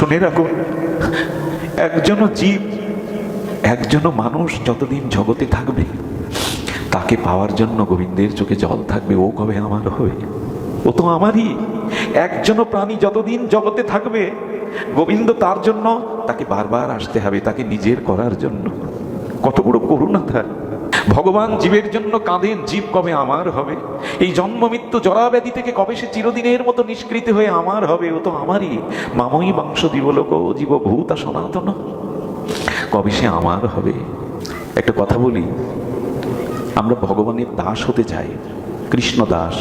শুনে রাখুন, একজনও জীব, একজনও মানুষ যতদিন জগতে থাকবে তাকে পাওয়ার জন্য গোবিন্দের চোখে জল থাকবে। ও কবে আমার হবে? ও তো আমারই। একজনও প্রাণী যতদিন জগতে থাকবে গোবিন্দ তার জন্য তাকে বারবার আসতে হবে, তাকে নিজের করার জন্য। কত বড় করুণা তার! ভগবান জীবের জন্য কাঁদেন, জীব কবে আমার হবে? এই জন্ম মৃত্যু জরাব্যাধি থেকে কবে সে চিরদিনের মতো নিষ্কৃতি হয়ে আমার হবে? ও তো আমারই। মাময়ী বাংশ দিবলোক জীবভূতা সনাতন। কবে সে আমার হবে? একটা কথা বলি, আমরা ভগবানের দাস হতে চাই। কৃষ্ণ দাস,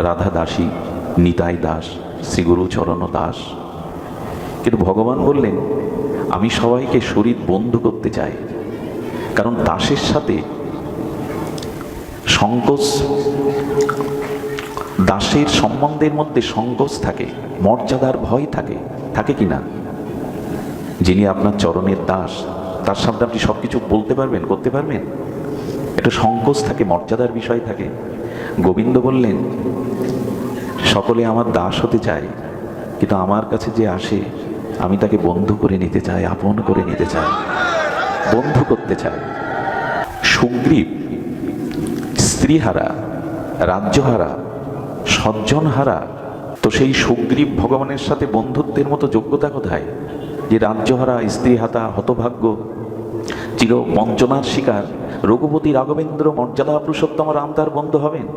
রাধা দাসী, নিতাই দাস, শ্রীগুরু চরণ দাস। কিন্তু ভগবান বললেন, আমি সবাইকে শরীর বন্ধু করতে চাই। কারণ দাসের সাথে সংকোচ, দাসের সম্বন্ধের মধ্যে সংকোচ থাকে, মর্যাদার ভয় থাকে। থাকে কিনা? যিনি আপনার চরণের দাস তার সামনে আপনি সবকিছু বলতে পারবেন, করতে পারবেন? একটা সংকোচ থাকে, মর্যাদার বিষয় থাকে। গোবিন্দ বললেন, সকলে আমার দাস হতে চায়, কিন্তু আমার কাছে যে আসে আমি তাকে বন্ধু করে নিতে চাই, আপন করে নিতে চাই, বন্ধু করতে চাই। সুগ্রীব স্ত্রীহারা, রাজ্যহারা, সজ্জনহারা। তো সেই সুগ্রীব ভগবানের সাথে বন্ধুত্বের মতো যোগ্যতা কোথায়? যে রাজ্যহারা, স্ত্রীহাতা, হতভাগ্য, চির বঞ্চনার শিকার রঘুপতি রাঘবেন্দ্র মর্যাদা পুরুষোত্তম রাম তার বন্ধু হবেন?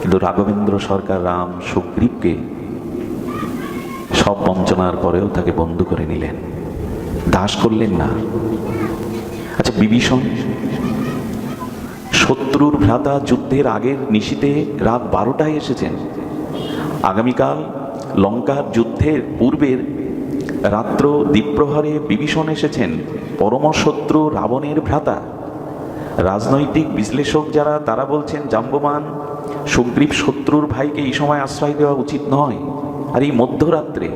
কিন্তু রাঘবেন্দ্র সরকার রাম সুগ্রীবকে সব বঞ্চনার পরেও তাকে বন্ধু করে নিলেন, দাস করলেন না। আচ্ছা, বিভীষণ শত্রুর ভ্রাতা, যুদ্ধের আগের নিশীতে রাত 12টায় এসেছেন। আগামীকাল লঙ্কার যুদ্ধের পূর্বের রাত্র দ্বীপ্রহরে বিভীষণ এসেছেন, পরম শত্রু রাবণের ভ্রাতা। রাজনৈতিক বিশ্লেষক যারা, তারা বলছেন জাম্ববান সুগ্রীব শত্রুর ভাইকে এই সময় আশ্রয় দেওয়া উচিত নয়। আর এই মধ্যরাত্রে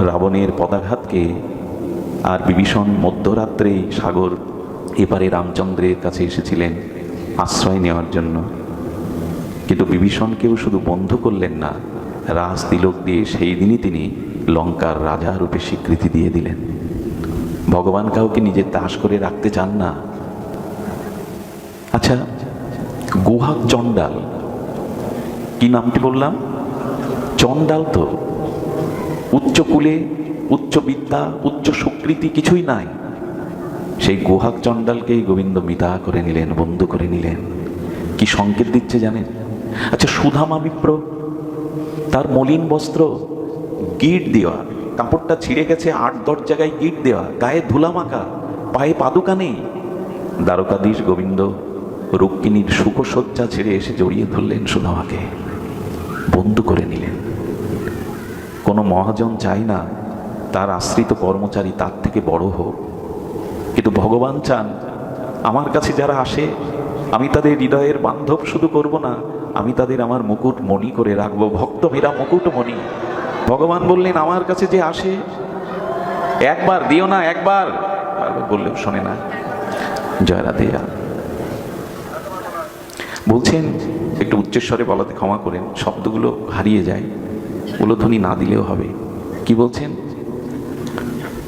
রাবণের পদাঘাতকে আর বিভীষণ মধ্যরাত্রে সাগর এপারে রামচন্দ্রের কাছে এসেছিলেন আশ্রয় নেওয়ার জন্য। কিন্তু বিভীষণকেও শুধু বন্ধু করলেন না, রাজ তিলক দিয়ে সেই দিনই তিনি লঙ্কার রাজা রূপে স্বীকৃতি দিয়ে দিলেন। ভগবান কাউকে নিজের দাস করে রাখতে চান না। আচ্ছা, গুহাক চণ্ডাল, কি নামটি বললাম? চণ্ডাল তো উচ্চ কুলে, উচ্চ বিদ্যা, উচ্চ সুকৃতি কিছুই নাই। সেই গুহাক চণ্ডালকেই গোবিন্দ মিতা করে নিলেন, বন্ধু করে নিলেন। কি সংকেত দিচ্ছে জানেন? আচ্ছা, সুধামা বিপ্র, তার মলিন বস্ত্র গিট দেওয়া, কাপড়টা ছিঁড়ে গেছে, 8-10 জায়গায় গিট দেওয়া, গায়ে ধুলা মাখা, পায়ে পাদুকা নেই। দ্বারকাধীশ গোবিন্দ রুক্মিণীর সুখসজ্জা ছেড়ে এসে জড়িয়ে ধরলেন সুধামাকে, বন্ধু করে নিলেন। কোনো মহাজন চায় না তার আশ্রিত কর্মচারী তার থেকে বড় হোক, কিন্তু ভগবান চান আমার কাছে যারা আসে আমি তাদের হৃদয়ের বান্ধব শুধু করব না, আমি তাদের আমার মুকুট মণি করে রাখবো। ভক্ত মেরা মুকুট মণি। ভগবান বললেন, আমার কাছে যে আসে একবার দিও না, একবার বললেও শোনে না। জয় রাধে। বলছেন, একটু উচ্চস্বরে বলাতে ক্ষমা করেন, শব্দগুলো হারিয়ে যায়, উলোধ্বনি না দিলেও হবে। কি বলছেন?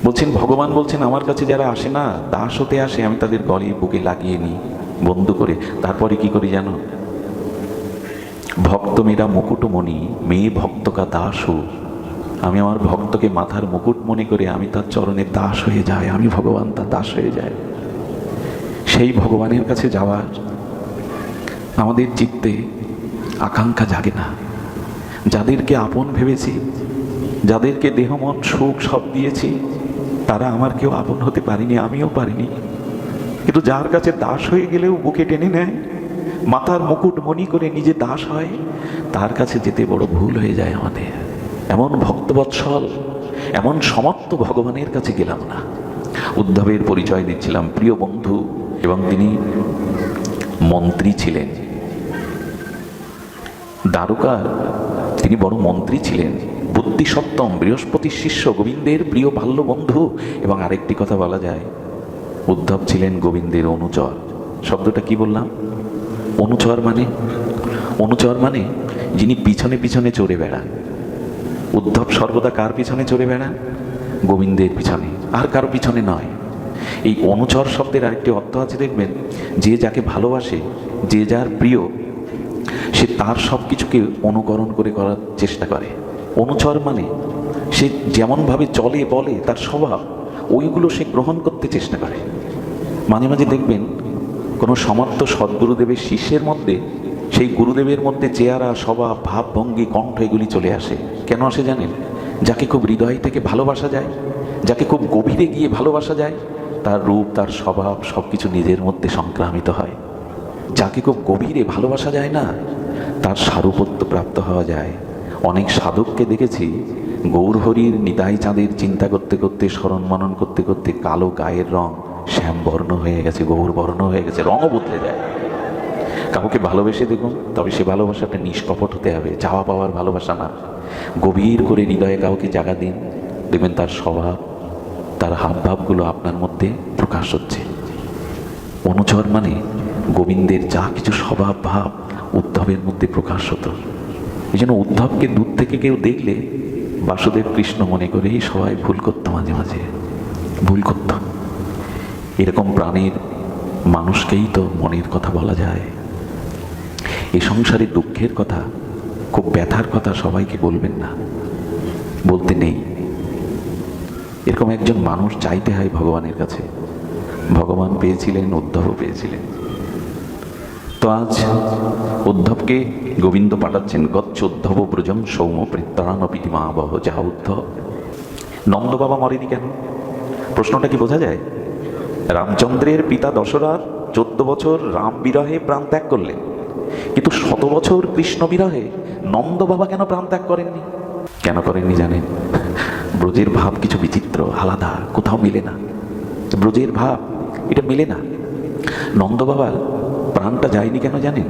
বলছেন, ভগবান বলছেন আমার কাছে যারা আসে না, দাস হতে আসে, আমি তাদের গলে বুকে লাগিয়ে নিই বন্ধু করে। তারপরে কি করি জানো? ভক্ত মেরা মুকুটমণি, মেয়ে ভক্ত কা দাস হো। আমি আমার ভক্তকে মাথার মুকুট মনে করে আমি তার চরণের দাস হয়ে যাই, আমি ভগবান তার দাস হয়ে যায়। সেই ভগবানের কাছে যাওয়ার আমাদের চিত্তে আকাঙ্ক্ষা জাগে না। যাদেরকে আপন ভেবেছি, যাদেরকে দেহ মন সুখ সব দিয়েছি, তারা আমার কেউ আপন হতে পারিনি, আমিও পারিনি। কিন্তু যার কাছে দাস হয়ে গেলেও বুকে টেনে নেয়, মাথার মুকুট মণি করে নিজে দাস হয়, তার কাছে যেতে বড় ভুল হয়ে যায় আমাদের। এমন ভক্তবৎসল, এমন সমর্থ ভগবানের কাছে গেলাম না। উদ্ধবের পরিচয় দিচ্ছিলাম, প্রিয় বন্ধু, এবং তিনি মন্ত্রী ছিলেন। দ্বারকার তিনি বড় মন্ত্রী ছিলেন, বুদ্ধি সপ্তম, বৃহস্পতির শিষ্য, গোবিন্দের প্রিয় বাল্য বন্ধু। এবং আরেকটি কথা বলা যায়, উদ্ধব ছিলেন গোবিন্দের অনুচর। শব্দটা কি বললাম? অনুচর মানে? অনুচর মানে যিনি পিছনে পিছনে চড়ে বেড়ান। উদ্ধব সর্বদা কার পিছনে চলে বেড়ান? গোবিন্দের পিছনে, আর কারো পিছনে নয়। এই অনুচর শব্দের আরেকটি অর্থ আছে, দেখবেন, যে যাকে ভালোবাসে, যে যার প্রিয়, সে তার সব কিছুকে অনুকরণ করে করার চেষ্টা করে। অনুচর মানে সে যেমনভাবে চলে বলে, তার স্বভাব, ওইগুলো সে গ্রহণ করতে চেষ্টা করে। মাঝে মাঝে দেখবেন কোনো সমাপ্ত সদ্গুরুদেবের শিষ্যের মধ্যে সেই গুরুদেবের মধ্যে চেহারা, স্বভাব, ভাবভঙ্গি, কণ্ঠ এগুলি চলে আসে। কেন আসে জানেন? যাকে খুব হৃদয় থেকে ভালোবাসা যায়, যাকে খুব গভীরে গিয়ে ভালোবাসা যায়, তার রূপ, তার স্বভাব সব কিছু নিজের মধ্যে সংক্রামিত হয়। যাকে খুব গভীরে ভালোবাসা যায় না, তার সারূপত্য প্রাপ্ত হওয়া যায়। অনেক সাধককে দেখেছি গৌরহরির নিতাই চাঁদের চিন্তা করতে করতে, স্মরণ মনন করতে করতে কালো গায়ের রং শ্যামবর্ণ হয়ে গেছে, গৌরবর্ণ হয়ে গেছে, রঙও বদলে যায়। কাউকে ভালোবেসে দেখুন, তবে সে ভালোবাসাটা নিষ্কপট হতে হবে, চাওয়া পাওয়ার ভালোবাসা না। গভীর করে হৃদয়ে কাউকে জায়গা দিন, দেখবেন তার স্বভাব, তার হাবভাবগুলো আপনার মধ্যে প্রকাশ হচ্ছে। অনুচর মানে গোবিন্দের যা কিছু স্বভাব, ভাব উদ্ধবের মধ্যে প্রকাশ হতো। এই জন্য উদ্ধবকে দূর থেকে কেউ দেখলে বাসুদেব কৃষ্ণ মনে করেই সবাই ভুল করতো, মাঝে মাঝে ভুল করত। এরকম প্রাণের মানুষকেই তো মনের কথা বলা যায়। এ সংসারে দুঃখের কথা, খুব ব্যথার কথা সবাইকে বলবেন না, বলতে নেই। এরকম একজন মানুষ চাইতে হয় ভগবানের কাছে। ভগবান পেয়েছিলেন, উদ্ধবও পেয়েছিলেন। তো আজ উদ্ধবকে গোবিন্দ পাঠাচ্ছেন, গচ্ছ উদ্ধব ব্রজং সৌম প্রত্যান পিতি মা বহ। যা উদ্ধব, নন্দ বাবা মরেনি কেন? প্রশ্নটা কি বোঝা যায়? রামচন্দ্রের পিতা দশরথ 14 বছর রাম বিরহে প্রাণ ত্যাগ করলেন, কিন্তু 100 বছর কৃষ্ণ বিরহে নন্দ বাবা কেন প্রাণ ত্যাগ করেননি? কেন করেননি জানেন? ব্রজের ভাব কিছু বিচিত্র, আলাদা, কোথাও মিলে না। ব্রজের ভাব এটা মেলে না। নন্দ বাবার প্রাণটা যায়নি কেন জানেন?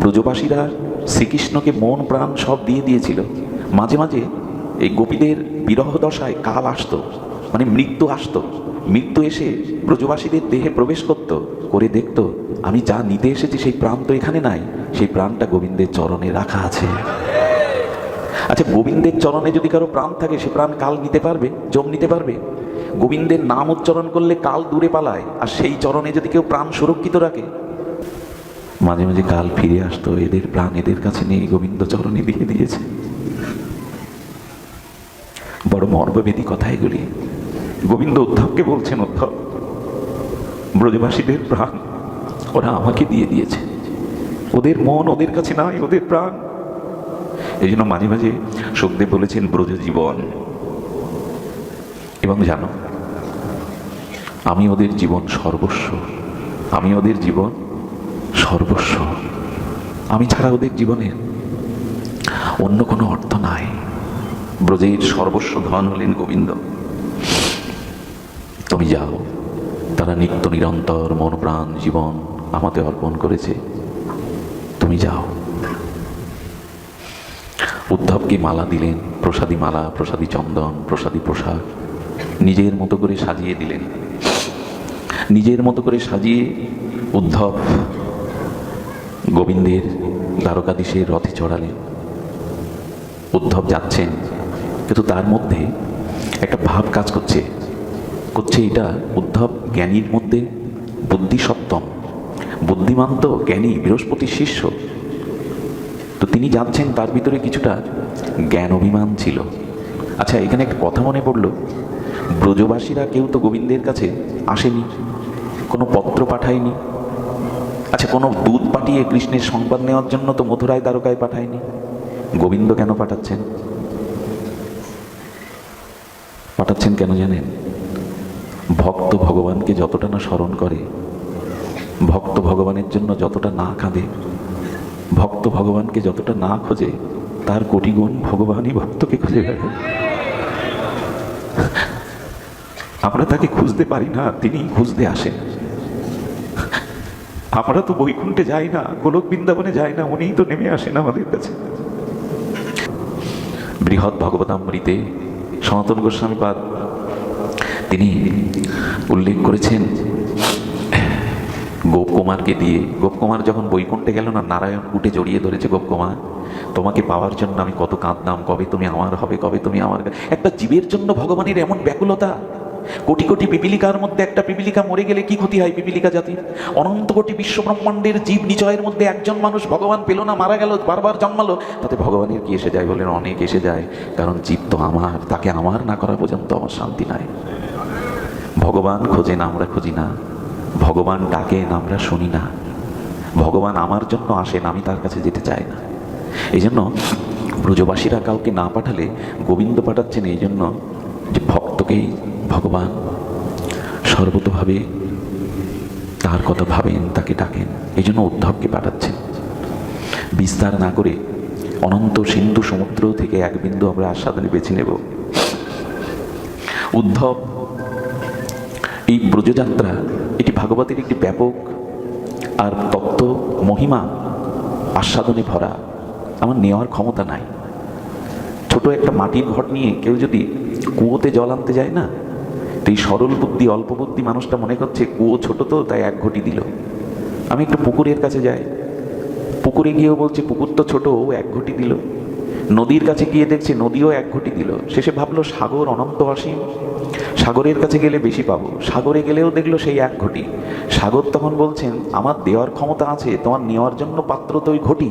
ব্রজবাসীরা শ্রীকৃষ্ণকে মন প্রাণ সব দিয়ে দিয়েছিল। মাঝে মাঝে এই গোপীদের বিরহ দশায় কাল আসতো, মানে মৃত্যু আসতো। মৃত্যু এসে ব্রজবাসীদের দেহে প্রবেশ করত, করে দেখতো আমি যা নিতে এসেছি সেই প্রাণ তো এখানে নাই, সেই প্রাণটা গোবিন্দের চরণে রাখা আছে। আচ্ছা, গোবিন্দের চরণে যদি কারো প্রাণ থাকে, সে প্রাণ কাল নিতে পারবে? জম নিতে পারবে? গোবিন্দের নাম উচ্চারণ করলে কাল দূরে পালায়, আর সেই চরণে যদি কেউ প্রাণ সুরক্ষিত রাখে, মাঝে মাঝে কাল ফিরে আসতো। এদের প্রাণ এদের কাছে নেই, গোবিন্দ চরণে দিয়ে দিয়েছে। বড় মর্মবেদী কথা এগুলি। গোবিন্দ উদ্ধবকে বলছেন, উদ্ধব, ব্রজবাসীদের প্রাণ ওরা আমাকে দিয়ে দিয়েছে, ওদের মন ওদের কাছে নাই, ওদের প্রাণ। এই জন্য মাঝে মাঝে সুখদেব বলেছেন ব্রজ জীবন। এবং জানো, আমি ওদের জীবন সর্বস্ব, আমি ওদের জীবন সর্বস্ব। আমি ছাড়া ওদের জীবনের অন্য কোনো অর্থ নাই। ব্রজের সর্বস্ব ধন হলেন গোবিন্দ। তুমি যাও, তারা নিত্য নিরন্তর মন প্রাণ জীবন আমাকে অর্পণ করেছে, তুমি যাও। উদ্ধবকে মালা দিলেন, প্রসাদী মালা, প্রসাদী চন্দন, প্রসাদী পোশাক নিজের মতো করে সাজিয়ে দিলেন। নিজের মতো করে সাজিয়ে উদ্ধব গোবিন্দের দ্বারকাধীশের রথে চড়ালেন। উদ্ধব যাচ্ছেন, কিন্তু তার মধ্যে একটা ভাব কাজ করছে। এটা উদ্ধব জ্ঞানীর মধ্যে বুদ্ধি সপ্তম, বুদ্ধিমান তো জ্ঞানী, বৃহস্পতির শিষ্য। তো তিনি যাচ্ছেন, তার ভিতরে কিছুটা জ্ঞান অভিমান ছিল। আচ্ছা, এখানে একটা কথা মনে পড়ল, ব্রজবাসীরা কেউ তো গোবিন্দের কাছে আসেনি, কোনো পত্র পাঠায়নি। আচ্ছা, কোনো দুধ পাঠিয়ে কৃষ্ণের সংবাদ নেওয়ার জন্য তো মথুরায় দ্বারকায় পাঠায়নি। গোবিন্দ কেন পাঠাচ্ছেন? পাঠাচ্ছেন কেন জানেন? ভক্ত ভগবানকে যতটা না স্মরণ করে, ভক্ত ভগবানের জন্য যতটা না কাঁদে, ভক্ত ভগবানকে যতটা না খোঁজে, তার কোটি গুণ ভগবানই ভক্তকে খুঁজে বেড়ায়। আমরা তাকে খুঁজতে পারি না, তিনি খুঁজতে আসেন। আমরা তো বৈকুণ্ঠে যাই না, গোলক বৃন্দাবনে যাই না, উনিই তো নেমে আসেন আমাদের কাছে। বৃহৎ ভগবতামৃতে সনাতন গোস্বামীপাদ তিনি উল্লেখ করেছেন গোপকুমারকে দিয়ে। গোপকুমার যখন বৈকুণ্ঠে গেল না, নারায়ণ উঠে জড়িয়ে ধরেছে গোপকুমার, তোমাকে পাওয়ার জন্য আমি কত কাঁদলাম, কবে তুমি আমার হবে, কবে তুমি আমার। একটা জীবের জন্য ভগবানের এমন ব্যাকুলতা। কোটি কোটি পিপিলিকার মধ্যে একটা পিপিলিকা মরে গেলে কি ক্ষতি হয় পিপিলিকা জাতির? অনন্ত কোটি বিশ্ব ব্রহ্মাণ্ডের জীব নিচয়ের মধ্যে একজন মানুষ ভগবান পেল না, মারা গেল, বারবার জন্মালো, তাতে ভগবানের কি এসে যায়? বলেন অনেক এসে যায়। কারণ জীব তো আমার, তাকে আমার না করা পর্যন্ত আমার শান্তি নাই। ভগবান খোঁজেন, আমরা খুঁজি না। ভগবান ডাকেন, আমরা শুনি না। ভগবান আমার জন্য আসেন, আমি তার কাছে যেতে চাই না। এই জন্য ব্রজবাসীরা কাউকে না পাঠালে গোবিন্দ পাঠাচ্ছেন, এই জন্য যে ভক্তকেই ভগবান সর্বতভাবে তার কথা ভাবেন, তাকে ডাকেন। এই জন্য উদ্ধবকে পাঠাচ্ছেন। বিস্তার না করে অনন্ত সিন্ধু সমুদ্র থেকে এক বিন্দু আমরা আস্বাদনে বেছে নেব। উদ্ধব এই ব্রজযাত্রা, এটি ভাগবতের একটি ব্যাপক আর তত্ত্ব মহিমা আস্বাদনে ভরা। আমার নেওয়ার ক্ষমতা নাই। ছোট একটা মাটির ঘট নিয়ে কেউ যদি কুয়োতে জল আনতে যায় না, তো এই সরল বুদ্ধি, অল্প বুদ্ধি মানুষটা মনে করছে কুয়ো ছোট তো তাই এক ঘটি দিল। আমি একটু পুকুরের কাছে যাই, পুকুরে গিয়েও বলছে পুকুর তো ছোট, ও এক ঘটি দিল। নদীর কাছে গিয়ে দেখছে নদীও এক ঘটি দিল। শেষে ভাবলো সাগর অনন্ত অসীম, সাগরের কাছে গেলে বেশি পাবো। সাগরে গেলেও দেখলো সেই এক ঘটি। সাগর তখন বলছেন আমার দেওয়ার ক্ষমতা আছে, তোমার নেওয়ার জন্য পাত্র তো ওই ঘটি।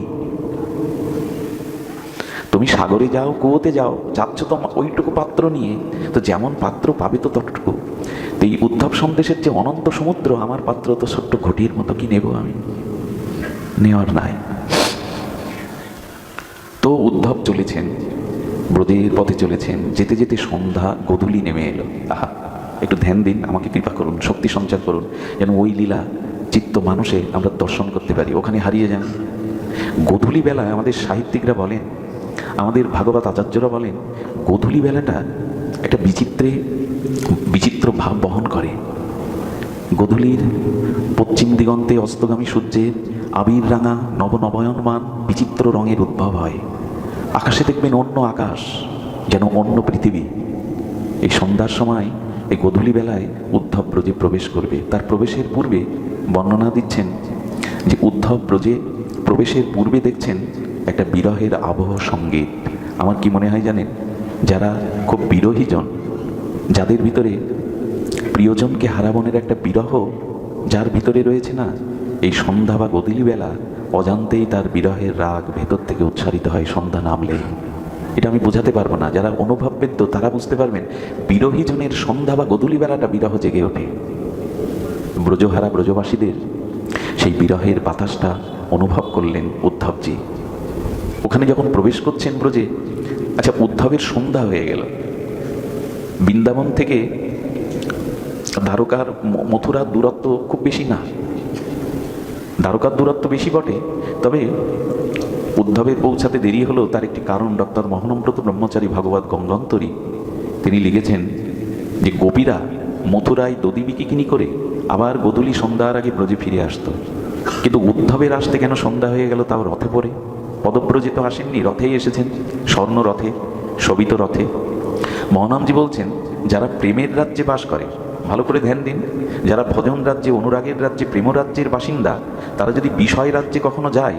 তুমি সাগরে যাও, কুয়োতে যাও, যাচ্ছ তো ওইটুকু পাত্র নিয়ে, তো যেমন পাত্র পাবে তো ততটুকু। তো এই উদ্ধব সন্দেশের যে অনন্ত সমুদ্র, আমার পাত্র তো ছোট্ট ঘটির মতো, কি নেব আমি? নেওয়ার নাই। তো উদ্ধব চলেছেন, ব্রজের পথে চলেছেন। যেতে যেতে সন্ধ্যা, গোধূলি নেমে এলো। আহা, একটু ধ্যান দিন, আমাকে কৃপা করুন, শক্তি সঞ্চার করুন, যেন ওই লীলা চিত্ত মানুষে আমরা দর্শন করতে পারি, ওখানে হারিয়ে যান। গোধূলি বেলায় আমাদের সাহিত্যিকরা বলেন, আমাদের ভাগবত আচার্যরা বলেন, গোধূলি বেলাটা একটা বিচিত্র ভাব বহন করে। গোধূলির পশ্চিম দিগন্তে অস্তগামী সূর্যের আবির রাঙা নবনবয়নমান বিচিত্র রঙের উদ্ভব হয়। আকাশে দেখবেন অন্য আকাশ, যেন অন্য পৃথিবী। এই সন্ধ্যার সময়, এই গোধূলি বেলায় উদ্ধব ব্রজে প্রবেশ করবে। তার প্রবেশের পূর্বে বর্ণনা দিচ্ছেন যে উদ্ধব ব্রজে প্রবেশের পূর্বে দেখছেন একটা বিরহের আবহ সঙ্গীত। আমার কি মনে হয় জানেন, যারা খুব বিরহীজন, যাদের ভিতরে প্রিয়জনকে হারাবনের একটা বিরহ যার ভিতরে রয়েছে না, এই সন্ধ্যা বা গোধূলি বেলা অজান্তেই তার বিরহের রাগ ভেতর থেকে উচ্চারিত হয় সন্ধ্যা নামলে। এটা আমি বোঝাতে পারবো না, যারা অনুভববেদ্য তারা বুঝতে পারবেন। বিরহীজনের সন্ধ্যা বা গোধূলি বেলাটা বিরহ জেগে ওঠে। ব্রজহারা ব্রজবাসীদের সেই বিরহের বাতাসটা অনুভব করলেন উদ্ধবজি। ওখানে যখন প্রবেশ করছেন ব্রজে, আচ্ছা উদ্ধবের সন্ধ্যা হয়ে গেল। বৃন্দাবন থেকে দ্বারকার মথুরার দূরত্ব খুব বেশি না, দ্বারকার দূরত্ব বেশি বটে, তবে উদ্ধবের পৌঁছাতে দেরি হলো তার একটি কারণ। ডক্টর মোহনব্রত ব্রহ্মচারী ভাগবত গঙ্গান্তরী তিনি লিখেছেন যে গোপীরা মথুরায় দধি বিকিনি করে আবার গোধূলি সন্ধ্যার আগে ব্রজে ফিরে আসতো, কিন্তু উদ্ধবের আসতে কেন সন্ধ্যা হয়ে গেল? তাও রথে পড়ে। পদব্রজে তো আসেননি, রথেই এসেছেন, স্বর্ণ রথে, শোভিত রথে। মহানামজি বলছেন, যারা প্রেমের রাজ্যে বাস করে, ভালো করে ধ্যান দিন, যারা ভজন রাজ্যে, অনুরাগের রাজ্যে, প্রেমরাজ্যের বাসিন্দা, তারা যদি বিষয় রাজ্যে কখনো যায়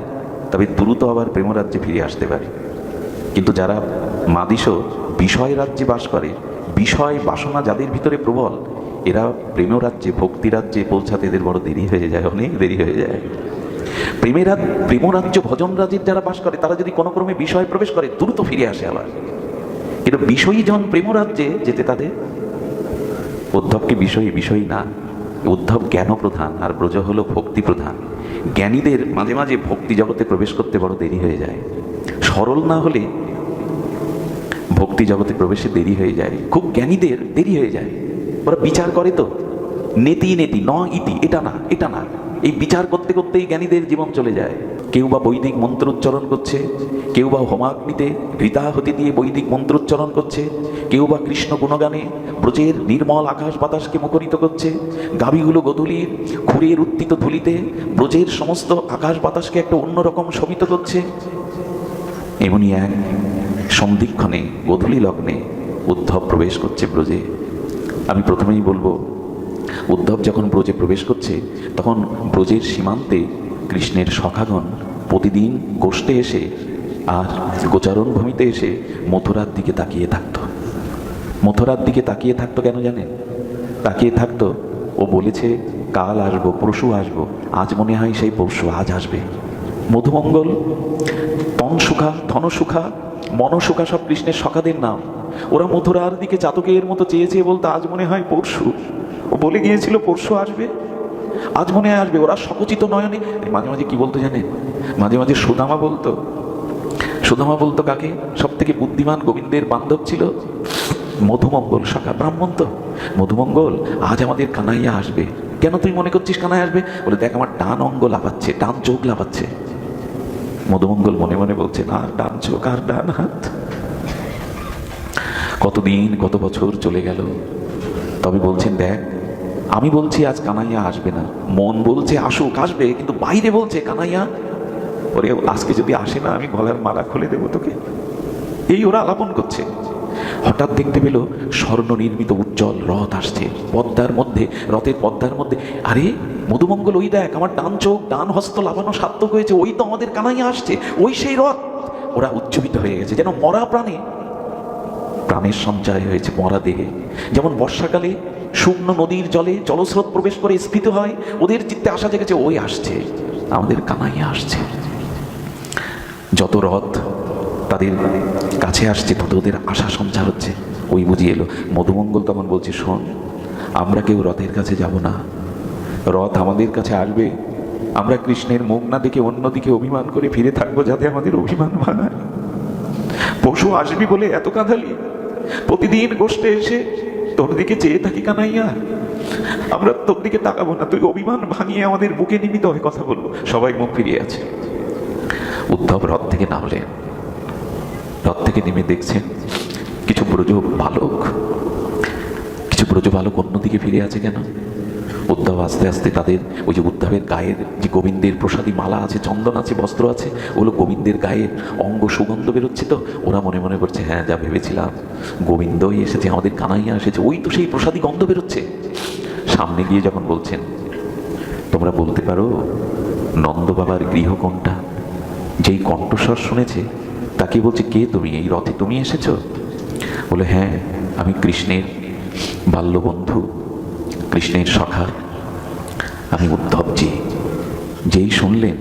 তবে দ্রুত আবার প্রেমরাজ্যে ফিরে আসতে পারে। কিন্তু যারা মাদিস বিষয় রাজ্যে বাস করে, বিষয় বাসনা যাদের ভিতরে প্রবল, এরা প্রেমরাজ্যে, ভক্তি রাজ্যে পৌঁছাতে এদের বড় দেরি হয়ে যায়, অনেক দেরি হয়ে যায়। প্রেমরাজ্য ভজন রাজ্যের যারা বাস করে, তারা যদি কোনো ক্রমে বিষয় প্রবেশ করে দ্রুত ফিরে আসে আবার। কিন্তু বিষয়ী জন প্রেমরাজ্যে যেতে তাদের, উদ্ধবকে বিষয়ী না, উদ্ধব জ্ঞান প্রধান আর ব্রজ হলো ভক্তি প্রধান। জ্ঞানীদের মাঝে মাঝে ভক্তি জগতে প্রবেশ করতে বড় দেরি হয়ে যায়। সরল না হলে ভক্তি জগতে প্রবেশে দেরি হয়ে যায়। খুব জ্ঞানীদের দেরি হয়ে যায়, ওরা বিচার করে তো, নেতি ন ইতি, এটা না, এই বিচার করতে করতেই জ্ঞানীদের জীবন চলে যায়। কেউ বা বৈদিক মন্ত্র উচ্চারণ করছে, কেউ বা হোমাগ্নিতে ঘৃতাহুতি দিয়ে বৈদিক মন্ত্র উচ্চারণ করছে, কেউ বা কৃষ্ণ গুণগানে ব্রজের নির্মল আকাশ বাতাসকে মুখরিত করছে, গাভীগুলো গোধূলির খুরের উত্থিত ধুলিতে ব্রজের সমস্ত আকাশ বাতাসকে একটা অন্যরকম শোভিত করছে। এমনই এক সন্ধিক্ষণে গোধূলি লগ্নে উদ্ধব প্রবেশ করছে ব্রজে। আমি প্রথমেই বলবো, উদ্ধব যখন ব্রজে প্রবেশ করছে তখন ব্রজের সীমান্তে কৃষ্ণের সখাগণ প্রতিদিন গোষ্ঠে এসে আর গোচারণ ভূমিতে এসে মথুরার দিকে তাকিয়ে থাকতো। মথুরার দিকে তাকিয়ে থাকতো কেন জানেন? তাকিয়ে থাকতো, ও বলেছে কাল আসবো, পরশু আসবো, আজ মনে হয় সেই পরশু আজ আসবে। মধুমঙ্গল, তনসুখা, ধনসুখা, মনসুখা সব কৃষ্ণের সখাদের নাম। ওরা মথুরার দিকে চাতকের মতো চেয়ে চেয়ে বলতো আজ মনে হয় পরশু। ও বলে গিয়েছিল পরশু আসবে, আজ মনে হয় আসবে। ওরা সকচিত নয়নে মাঝে মাঝে কি বলতো জানেন? মাঝে মাঝে সুদামা বলতো, সুদামা বলতো কাকে? সব থেকে বুদ্ধিমান গোবিন্দের বান্ধব ছিল মধুমঙ্গল সখা, ব্রাহ্মণ তো। মধুমঙ্গল, আজ আমাদের কানাইয়া আসবে। কেন তুই মনে করছিস কানাই আসবে? বলে দেখ আমার ডান অঙ্গ লাফাচ্ছে, ডান চোখ লাফাচ্ছে। মধুমঙ্গল মনে মনে বলছে না, ডান চোখ আর ডান হাত। কতদিন কত বছর চলে গেল, তবে বলছেন দেখ আমি বলছি আজ কানাইয়া আসবে না, মন বলছে আসুক, আসবে, কিন্তু বাইরে বলছে কানাইয়া ওরে আজকে যদি আসে না আমি গলার মালা খুলে দেবো তোকে। এই ওরা আলাপন করছে। হঠাৎ দেখতে পেল স্বর্ণ নির্মিত উজ্জ্বল রথ আসছে পদ্মার মধ্যে, রথের পদ্মার মধ্যে। আরে মধুমঙ্গল, ওই দেখ আমার ডান চোখ ডান হস্ত লাভানো সার্থক হয়েছে, ওই তো আমাদের কানাইয়া আসছে, ওই সেই রথ। ওরা উজ্জীবিত হয়ে গেছে, যেন মরা প্রাণে প্রাণের সঞ্চয় হয়েছে মরা দেহে। যেমন বর্ষাকালে শুকনো নদীর জলে জলস্রোত প্রবেশ করে স্ফীত হয়, ওদের চিত্তে আশা জেগেছে ওই আসছে, আমাদের কানাইয়া আসছে। যত রথ তাদের কাছে আসছে তত ওদের আশা সঞ্চার হচ্ছে, ওই বুঝি এলো। মধুমঙ্গল তখন বলছে শোন, আমরা কেউ রথের কাছে যাব না, রথ আমাদের কাছে আসবে, আমরা কৃষ্ণের মুখ না দেখে অন্যদিকে অভিমান করে ফিরে থাকবো, যাতে আমাদের অভিমান ভাঙায়। পশু আসবি বলে এত কাঁদালি, প্রতিদিন গোষ্ঠে এসে তোর দিকে চেয়ে থাকি কানাইয়া, আমরা তোর দিকে তাকাবো না, তুই অভিমান ভাঙিয়ে আমাদের বুকে নিমিত হয়ে কথা বলবো। সবাই মুখ ফিরিয়ে আছে। উদ্ধব রথ থেকে নামলেন, রথ থেকে নেমে দেখছেন কিছু ব্রজ বালক, কিছু ব্রজ বালক অন্যদিকে ফিরে আছে কেন? উদ্ধব আস্তে আস্তে তাদের ওই যে উদ্ধবের গায়ের যে গোবিন্দের প্রসাদী মালা আছে, চন্দন আছে, বস্ত্র আছে, ওগুলো গোবিন্দের গায়ের অঙ্গ সুগন্ধ বেরোচ্ছে। তো ওরা মনে মনে করছে হ্যাঁ যা ভেবেছিলাম, গোবিন্দই এসেছে, আমাদের কানাইয়া এসেছে, ওই তো সেই প্রসাদী গন্ধ বেরোচ্ছে। সামনে গিয়ে যখন বলছেন তোমরা বলতে পারো নন্দ বাবার গৃহ কোনটা? যেই কণ্ঠস্বর শুনেছে তাকে বলছে কে তুমি, এই রথে তুমি এসেছো? বলে হ্যাঁ আমি কৃষ্ণের বাল্যবন্ধু, কৃষ্ণের সখা, আমি উদ্ধবজি। যেই শুনলেন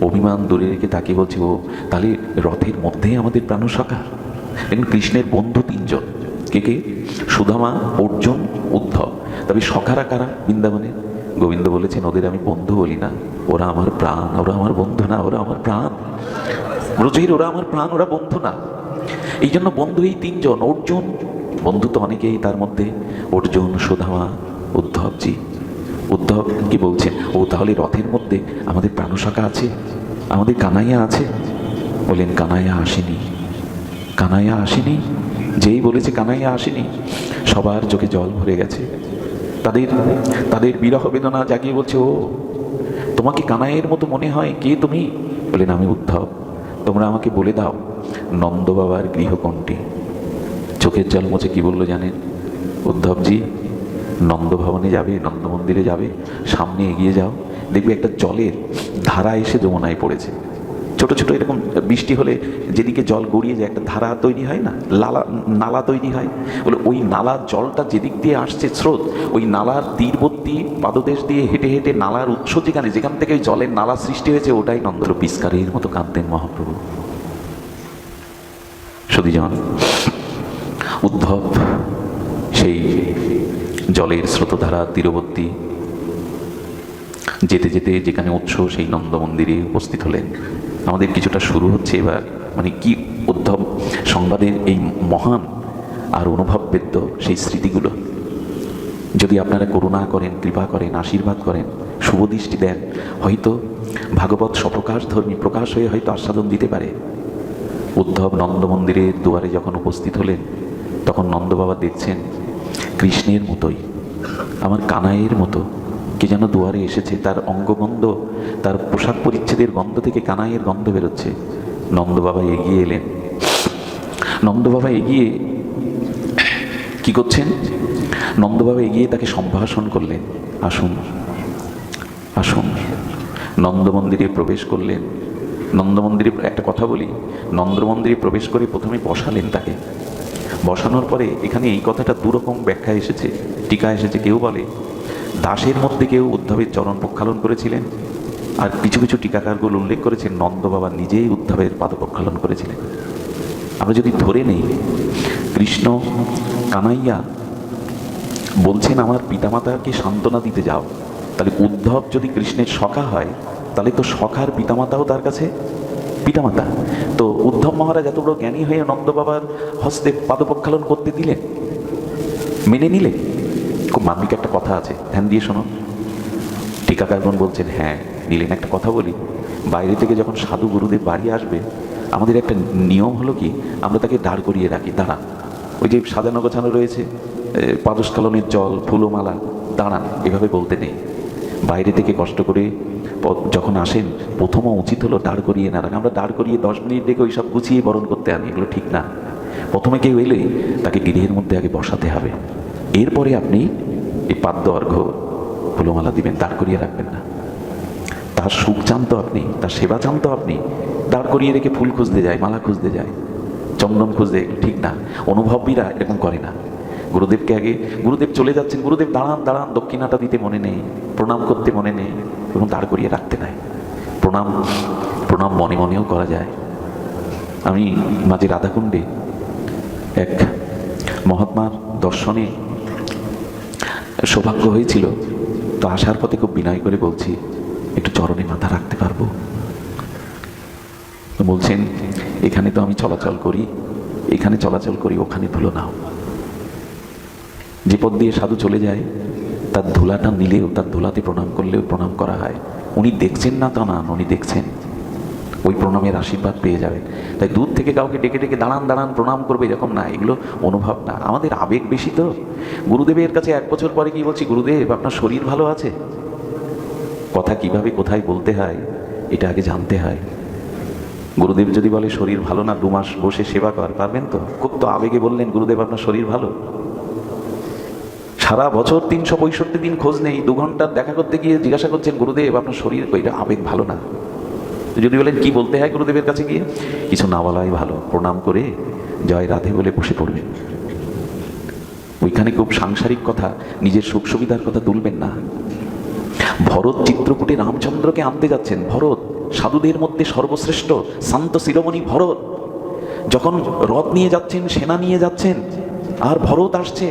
অভিমান দূরে রেখে তাকে বলছে ও তাহলে রথের মধ্যেই আমাদের প্রাণসখা। দেখুন কৃষ্ণের বন্ধু তিনজন, কে কে? সুদামা, অর্জুন, উদ্ধব। তবে সখারা কারা বৃন্দাবনে? গোবিন্দ বলেছেন ওদের আমি বন্ধু বলি না, ওরা আমার প্রাণ, ওরা আমার বন্ধু না, ওরা আমার প্রাণ। ব্রজের ওরা আমার প্রাণ, ওরা বন্ধু না। এই জন্য বন্ধু এই তিনজন। অর্জুন, বন্ধু তো অনেকেই, তার মধ্যে অর্জুন, সুদামা, উদ্ধবজি। উদ্ধব কি বলছেন? ও তাহলে রথের মধ্যে আমাদের প্রাণসখা আছে, আমাদের কানাইয়া আছে। বলেন কানাইয়া আসেনি, কানাইয়া আসেনি। যেই বলেছে কানাইয়া আসেনি, সবার চোখে জল ভরে গেছে। তাদের তাদের বিরহ বেদনা জাগিয়ে বলছে ও তোমাকে কানাইয়ের মতো মনে হয়, কে তুমি? বলেন আমি উদ্ধব, তোমরা আমাকে বলে দাও নন্দ বাবার গৃহ কোনটি? চোখের জল মুছে কি বললো জানেন? উদ্ধবজি নন্দ ভবনে যাবে, নন্দ মন্দিরে যাবে, সামনে এগিয়ে যাও, দেখবে একটা জলের ধারা এসে যমুনায় পড়েছে। ছোট ছোট এরকম বৃষ্টি হলে যেদিকে জল গড়িয়ে যায় একটা ধারা তৈরি হয় না, নালা তৈরি হয়। বলে ওই নালার জলটা যেদিক দিয়ে আসছে স্রোত, ওই নালার তীরবর্তী পাদদেশ দিয়ে হেঁটে হেঁটে নালার উৎস যেখানে, যেখান থেকে ওই জলের নালা সৃষ্টি হয়েছে, ওটাই নন্দল। পিস্কারের মতো কাঁদতেন মহাপ্রভু। সতীজন, উদ্ধব সেই জলের স্রোতধারা তীরবর্তী যেতে যেতে যেখানে উৎস সেই নন্দ মন্দিরে উপস্থিত হলেন। আমাদের কিছুটা শুরু হচ্ছে এবার, মানে কি উদ্ধব সংবাদের এই মহান আর অনুভববেদ্য সেই স্মৃতিগুলো। যদি আপনারা করুণা করেন, কৃপা করেন, আশীর্বাদ করেন, শুভদৃষ্টি দেন, হয়তো ভাগবত স্বপ্রকাশ ধর্মী প্রকাশ হয়ে হয়তো আস্বাদন দিতে পারে। উদ্ধব নন্দ মন্দিরের দুয়ারে যখন উপস্থিত হলেন, তখন নন্দ বাবা দেখছেন কৃষ্ণের মতোই, আমার কানাইয়ের মতো কে যেন দুয়ারে এসেছে। তার অঙ্গগন্ধ, তার পোশাক পরিচ্ছেদের গন্ধ থেকে কানাইয়ের গন্ধ বেরোচ্ছে। নন্দ বাবা এগিয়ে এলেন। নন্দ বাবা এগিয়ে কি করছেন? নন্দ বাবা এগিয়ে তাকে সম্ভাষণ করলেন, আসুন আসুন। নন্দ মন্দিরে প্রবেশ করলেন। নন্দ মন্দিরে একটা কথা বলি, নন্দ মন্দিরে প্রবেশ করে প্রথমে বসালেন তাকে। বসানোর পরে এখানে এই কথাটা দুরকম ব্যাখ্যা এসেছে, টিকা এসেছে। কেউ বলে দাসের মধ্যে কেউ উদ্ধবের চরণ প্রক্ষালন করেছিলেন, আর কিছু কিছু টিকাকারগুলো উল্লেখ করেছেন নন্দ বাবা নিজেই উদ্ধবের পাদ প্রক্ষালন করেছিলেন। আমরা যদি ধরে নেই কৃষ্ণ কানাইয়া বলছেন আমার পিতামাতাকে সান্ত্বনা দিতে যাও, তাহলে উদ্ধব যদি কৃষ্ণের সখা হয় তাহলে তো সখার পিতামাতাও তার কাছে পিতামাতা। তো উদ্ধব মহারাজ এত বড় জ্ঞানী হয়ে নন্দ বাবার হস্তে পাদ প্রক্ষালন করতে দিলেন, মেনে নিলে। খুব মার্মিক একটা কথা আছে, ধ্যান দিয়ে শোনো। টিকাকারগণ বলছেন হ্যাঁ নিলেন। একটা কথা বলি, বাইরে থেকে যখন সাধু গুরুদেব বাড়ি আসবে আমাদের একটা নিয়ম হলো কি, আমরা তাকে দাঁড় করিয়ে রাখি, দাঁড়ান। ওই যে সাজানো গোছানো রয়েছে, পাদস্খলনের জল, ফুলমালা, দাঁড়ান, এভাবে বলতে নেই। বাইরে থেকে কষ্ট করে যখন আসেন প্রথমও উচিত হলো দাঁড় করিয়ে না রাখা। আমরা দাঁড় করিয়ে 10 মিনিট দেখে ওই সব গুছিয়ে বরণ করতে আনি, এগুলো ঠিক না। প্রথমে কেউ এলে তাকে গৃহের মধ্যে আগে বসাতে হবে, এরপরে আপনি এই পাদ্য অর্ঘ্য ফুলমালা দিবেন, দাঁড় করিয়ে রাখবেন না। তার সুখ চান তো আপনি, তার সেবা চান তো আপনি, দাঁড় করিয়ে রেখে ফুল খুঁজতে যায়, মালা খুঁজতে যায়, চন্দন খুঁজতে, ঠিক না। অনুভবীরা এরকম করে না। গুরুদেবকে আগে, গুরুদেব চলে যাচ্ছেন, গুরুদেব দাঁড়ান দাঁড়ান, দক্ষিণাটা দিতে মনে নেই, প্রণাম করতে মনে নেই, এবং দাঁড় করিয়ে রাখতে নাই। প্রণাম প্রণাম মনে মনেও করা যায়। আমি মাঝে রাধাকুণ্ডে এক মহাত্মার দর্শনে সৌভাগ্য হয়েছিল, তো আসার পথে খুব বিনয় করে বলছি একটু চরণে মাথা রাখতে পারবো? বলছেন এখানে তো আমি চলাচল করি, এখানে চলাচল করি, ওখানে ধুলো নাও। যে পথ দিয়ে সাধু চলে যায় তার ধুলাটা নিলেও, তার ধুলাতে প্রণাম করলেও প্রণাম করা হয়। উনি দেখছেন না তা না, উনি দেখছেন, ওই প্রণামের আশীর্বাদ পেয়ে যাবেন। তাই দূর থেকে কাউকে ডেকে ডেকে দাঁড়ান দাঁড়ান প্রণাম করবে এরকম না, এগুলো অনুভব না, আমাদের আবেগ বেশি। তো গুরুদেবের কাছে 1 বছর পরে কি বলছি, গুরুদেব আপনার শরীর ভালো আছে? কথা কিভাবে কোথায় বলতে হয় এটা আগে জানতে হয়। গুরুদেব যদি বলে শরীর ভালো না, 2 মাস বসে সেবা কর, পারবেন তো? খুব তো আবেগে বললেন গুরুদেব আপনার শরীর ভালো, সারা বছর 365 দিন খোঁজ নেই, 2 ঘন্টা দেখা করতে গিয়ে জিজ্ঞাসা করছেন গুরুদেব আপনার শরীর, এটা আবেগ ভালো না। যদি বলেন কি বলতে হয় গুরুদেবের কাছে গিয়ে, কিছু না বলাই ভালো, প্রণাম করে জয় রাধে বলে বসে পড়বেন। ওইখানে খুব সাংসারিক কথা, নিজের সুখ সুবিধার কথা তুলবেন না। ভরত চিত্রকূটে রামচন্দ্রকে আনতে যাচ্ছেন, ভরত সাধুদের মধ্যে সর্বশ্রেষ্ঠ শান্ত শিরোমণি ভরত, যখন রথ নিয়ে যাচ্ছেন, সেনা নিয়ে যাচ্ছেন, আর ভরত আসছে,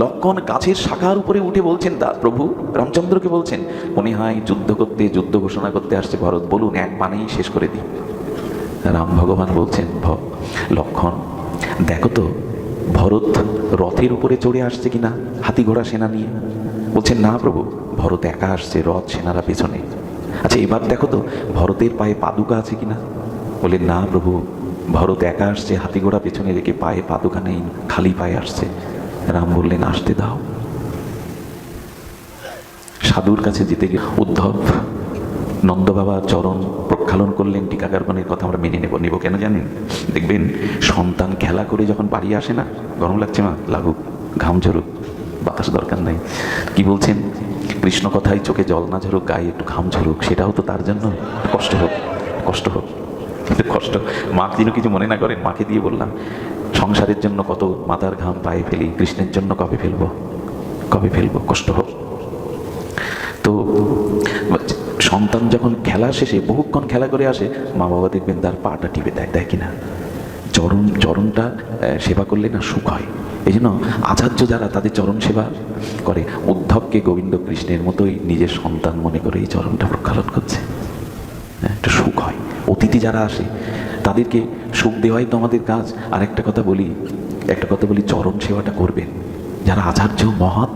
লক্ষণ গাছের শাখার উপরে উঠে বলছেন, তা প্রভু রামচন্দ্রকে বলছেন মনে হয় যুদ্ধ করতে, যুদ্ধ ঘোষণা করতে আসছে ভরত, বলুন এক বাণেই শেষ করে দিই। রাম ভগবান বলছেন লক্ষণ দেখো তো ভরত রথের উপরে চড়ে আসছে কিনা, হাতি ঘোড়া সেনা নিয়ে? বলছেন না প্রভু, ভরত একা আসছে, রথ সেনারা পেছনে। আচ্ছা এবার দেখো তো ভরতের পায়ে পাদুকা আছে কিনা? বলে না প্রভু, ভরত একা আসছে, হাতি ঘোড়া পেছনে রেখে, পায়ে পাদুকা নেই, খালি পায়ে আসছে। রাম বললেন আসতে দাও। সাধুর কাছে যেতে গিয়ে উদ্ধব নন্দ বাবা চরণ প্রক্ষালন করলেন। টিকাকারগণের কথা আমরা মেনে নেব কেন জানেন? দেখবেন সন্তান খেলা করে যখন বাড়ি আসে না, গরম লাগছে মা, লাগুক, ঘাম ঝরুক, বাতাস দরকার নাই, কি বলছেন? কৃষ্ণ কথায় চোখে জল না ঝরুক, গায়ে একটু ঘাম ঝরুক, সেটাও তো তার জন্য। কষ্ট হোক, কষ্ট হোক, কিন্তু কষ্ট, মা যেন কিছু মনে না করেন, মাকে দিয়ে বললাম সংসারের জন্য কত মাথার ঘাম পায়ে ফেলি, কৃষ্ণের জন্য কবে ফেলবো, কবে ফেলবো, কষ্ট হোক। তো সন্তান যখন খেলা শেষে বহুক্ষণ খেলা করে আসে, মা বাবা দেখবেন তার পাটা টিপে দেয়, দেয় কিনা? চরণটা সেবা করলে না সুখ হয়। এই জন্য আচার্য যারা তাদের চরণ সেবা করে, উদ্ধবকে গোবিন্দ কৃষ্ণের মতোই নিজের সন্তান মনে করে এই চরণটা প্রক্ষালন করছে, একটা সুখ হয়। অতিথি যারা আসে তাদেরকে সুখ দেওয়াই তো আমাদের কাজ। আর একটা কথা বলি, চরণ সেবাটা করবেন যারা আচার্য মহৎ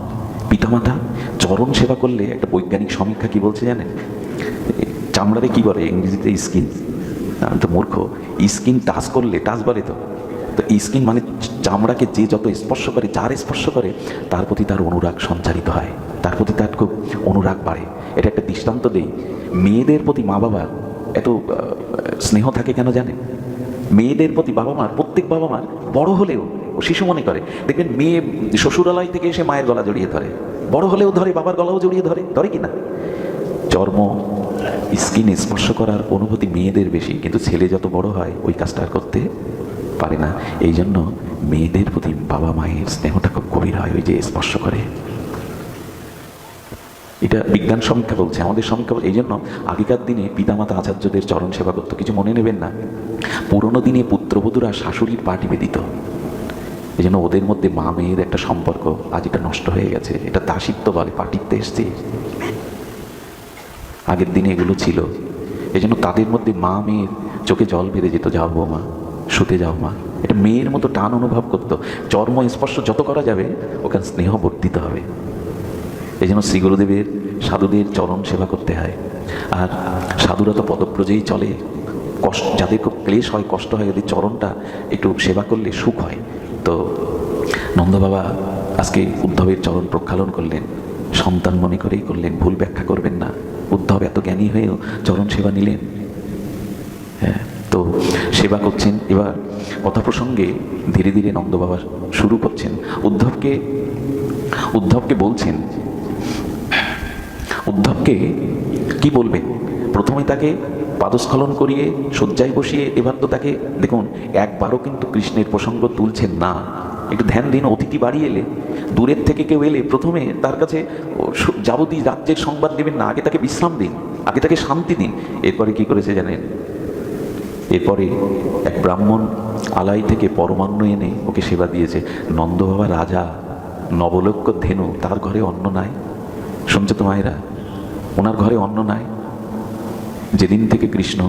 পিতামাতা। চরণ সেবা করলে একটা বৈজ্ঞানিক সমীক্ষা কি বলছে জানেন? চামড়ারে কি বলে ইংরেজিতে? স্কিন। আমি তো মূর্খ, স্কিন টাচ করলে, টাচ বলে তো স্কিন মানে চামড়াকে যে যত স্পর্শ করে, যার স্পর্শ করে তার প্রতি তার অনুরাগ সঞ্চারিত হয়, তার প্রতি তার খুব অনুরাগ বাড়ে। এটা একটা দৃষ্টান্ত দেই, মেয়েদের প্রতি মা বাবার এত স্নেহ থাকে কেন জানেন? মেয়েদের প্রতি বাবা মার, প্রত্যেক বাবা মার বড় হলেও ও শিশু মনে করে। দেখবেন মেয়ে শ্বশুরালয় থেকে এসে মায়ের গলা জড়িয়ে ধরে, বড় হলেও ধরে, বাবার গলাও জড়িয়ে ধরে, ধরে কিনা? চর্ম স্কিন স্পর্শ করার অনুভূতি মেয়েদের বেশি, কিন্তু ছেলে যত বড় হয় ওই কাজটা আর করতে পারে না। এই জন্য মেয়েদের প্রতি বাবা মায়ের স্নেহটা খুব গভীর হয়, ওই যে স্পর্শ করে। এটা বিজ্ঞান সমীক্ষা বলছে, আমাদের সমীক্ষা। এই জন্য আগেকার দিনে পিতামাতা আচার্যদের চরণ সেবা করতো। কিছু মনে নেবেন না, পুরোনো দিনে পুত্রবধূরা শাশুড়ির পা টিপে দিত। এই জন্য ওদের মধ্যে মা মেয়ের একটা সম্পর্ক আজ এটা নষ্ট হয়ে গেছে। এটা দাসিত্ব বলে, পা টিপতে এসছে। আগের দিনে এগুলো ছিল। এই জন্য তাদের মধ্যে মা মেয়ের চোখে জল বেড়ে যেত, যাও মা, শুতে যাও মা। এটা মেয়ের মতো টান অনুভব করতো। চর্ম স্পর্শ যত করা যাবে ওখানে স্নেহ বর্ধিত হবে। এই জন্য শ্রী গুরুদেবের সাধুদের চরণ সেবা করতে হয়। আর সাধুরা তো পদব্রজেই চলে। কষ্ট যাদের খুব ক্লেশ হয়, কষ্ট হয়, ওদের চরণটা একটু সেবা করলে সুখ হয়। তো নন্দ বাবা আজকে উদ্ধবের চরণ প্রক্ষালন করলেন, সন্তান মনে করেই করলেন, ভুল ব্যাখ্যা করবেন না। উদ্ধব এত জ্ঞানী হয়েও চরণ সেবা নিলেন। হ্যাঁ, তো সেবা করছেন। এবার কথা প্রসঙ্গে ধীরে ধীরে নন্দ বাবা শুরু করছেন। উদ্ধবকে বলছেন, উদ্ধবকে কি বলবেন? প্রথমে তাকে পাদস্খলন করিয়ে শয্যায় বসিয়ে এবার তো তাকে দেখুন, একবারও কিন্তু কৃষ্ণের প্রসঙ্গ তুলছেন না। একটু ধ্যান দিন। অতিথি বাড়ি এলে, দূরের থেকে কেউ এলে প্রথমে তার কাছে যাবতীয় রাজ্যের সংবাদ দেবেন না। আগে তাকে বিশ্রাম দিন, আগে তাকে শান্তি দিন। এরপরে কি করেছে জানেন? এরপরে এক ব্রাহ্মণ আলাই থেকে পরমান্ন এনে ওকে সেবা দিয়েছে। নন্দ বাবা রাজা, নবলক্ষ ধেনু, তার ঘরে অন্ন নাই। শুনছো তো মায়েরা, ওনার ঘরে অন্ন নাই। যেদিন থেকে কৃষ্ণ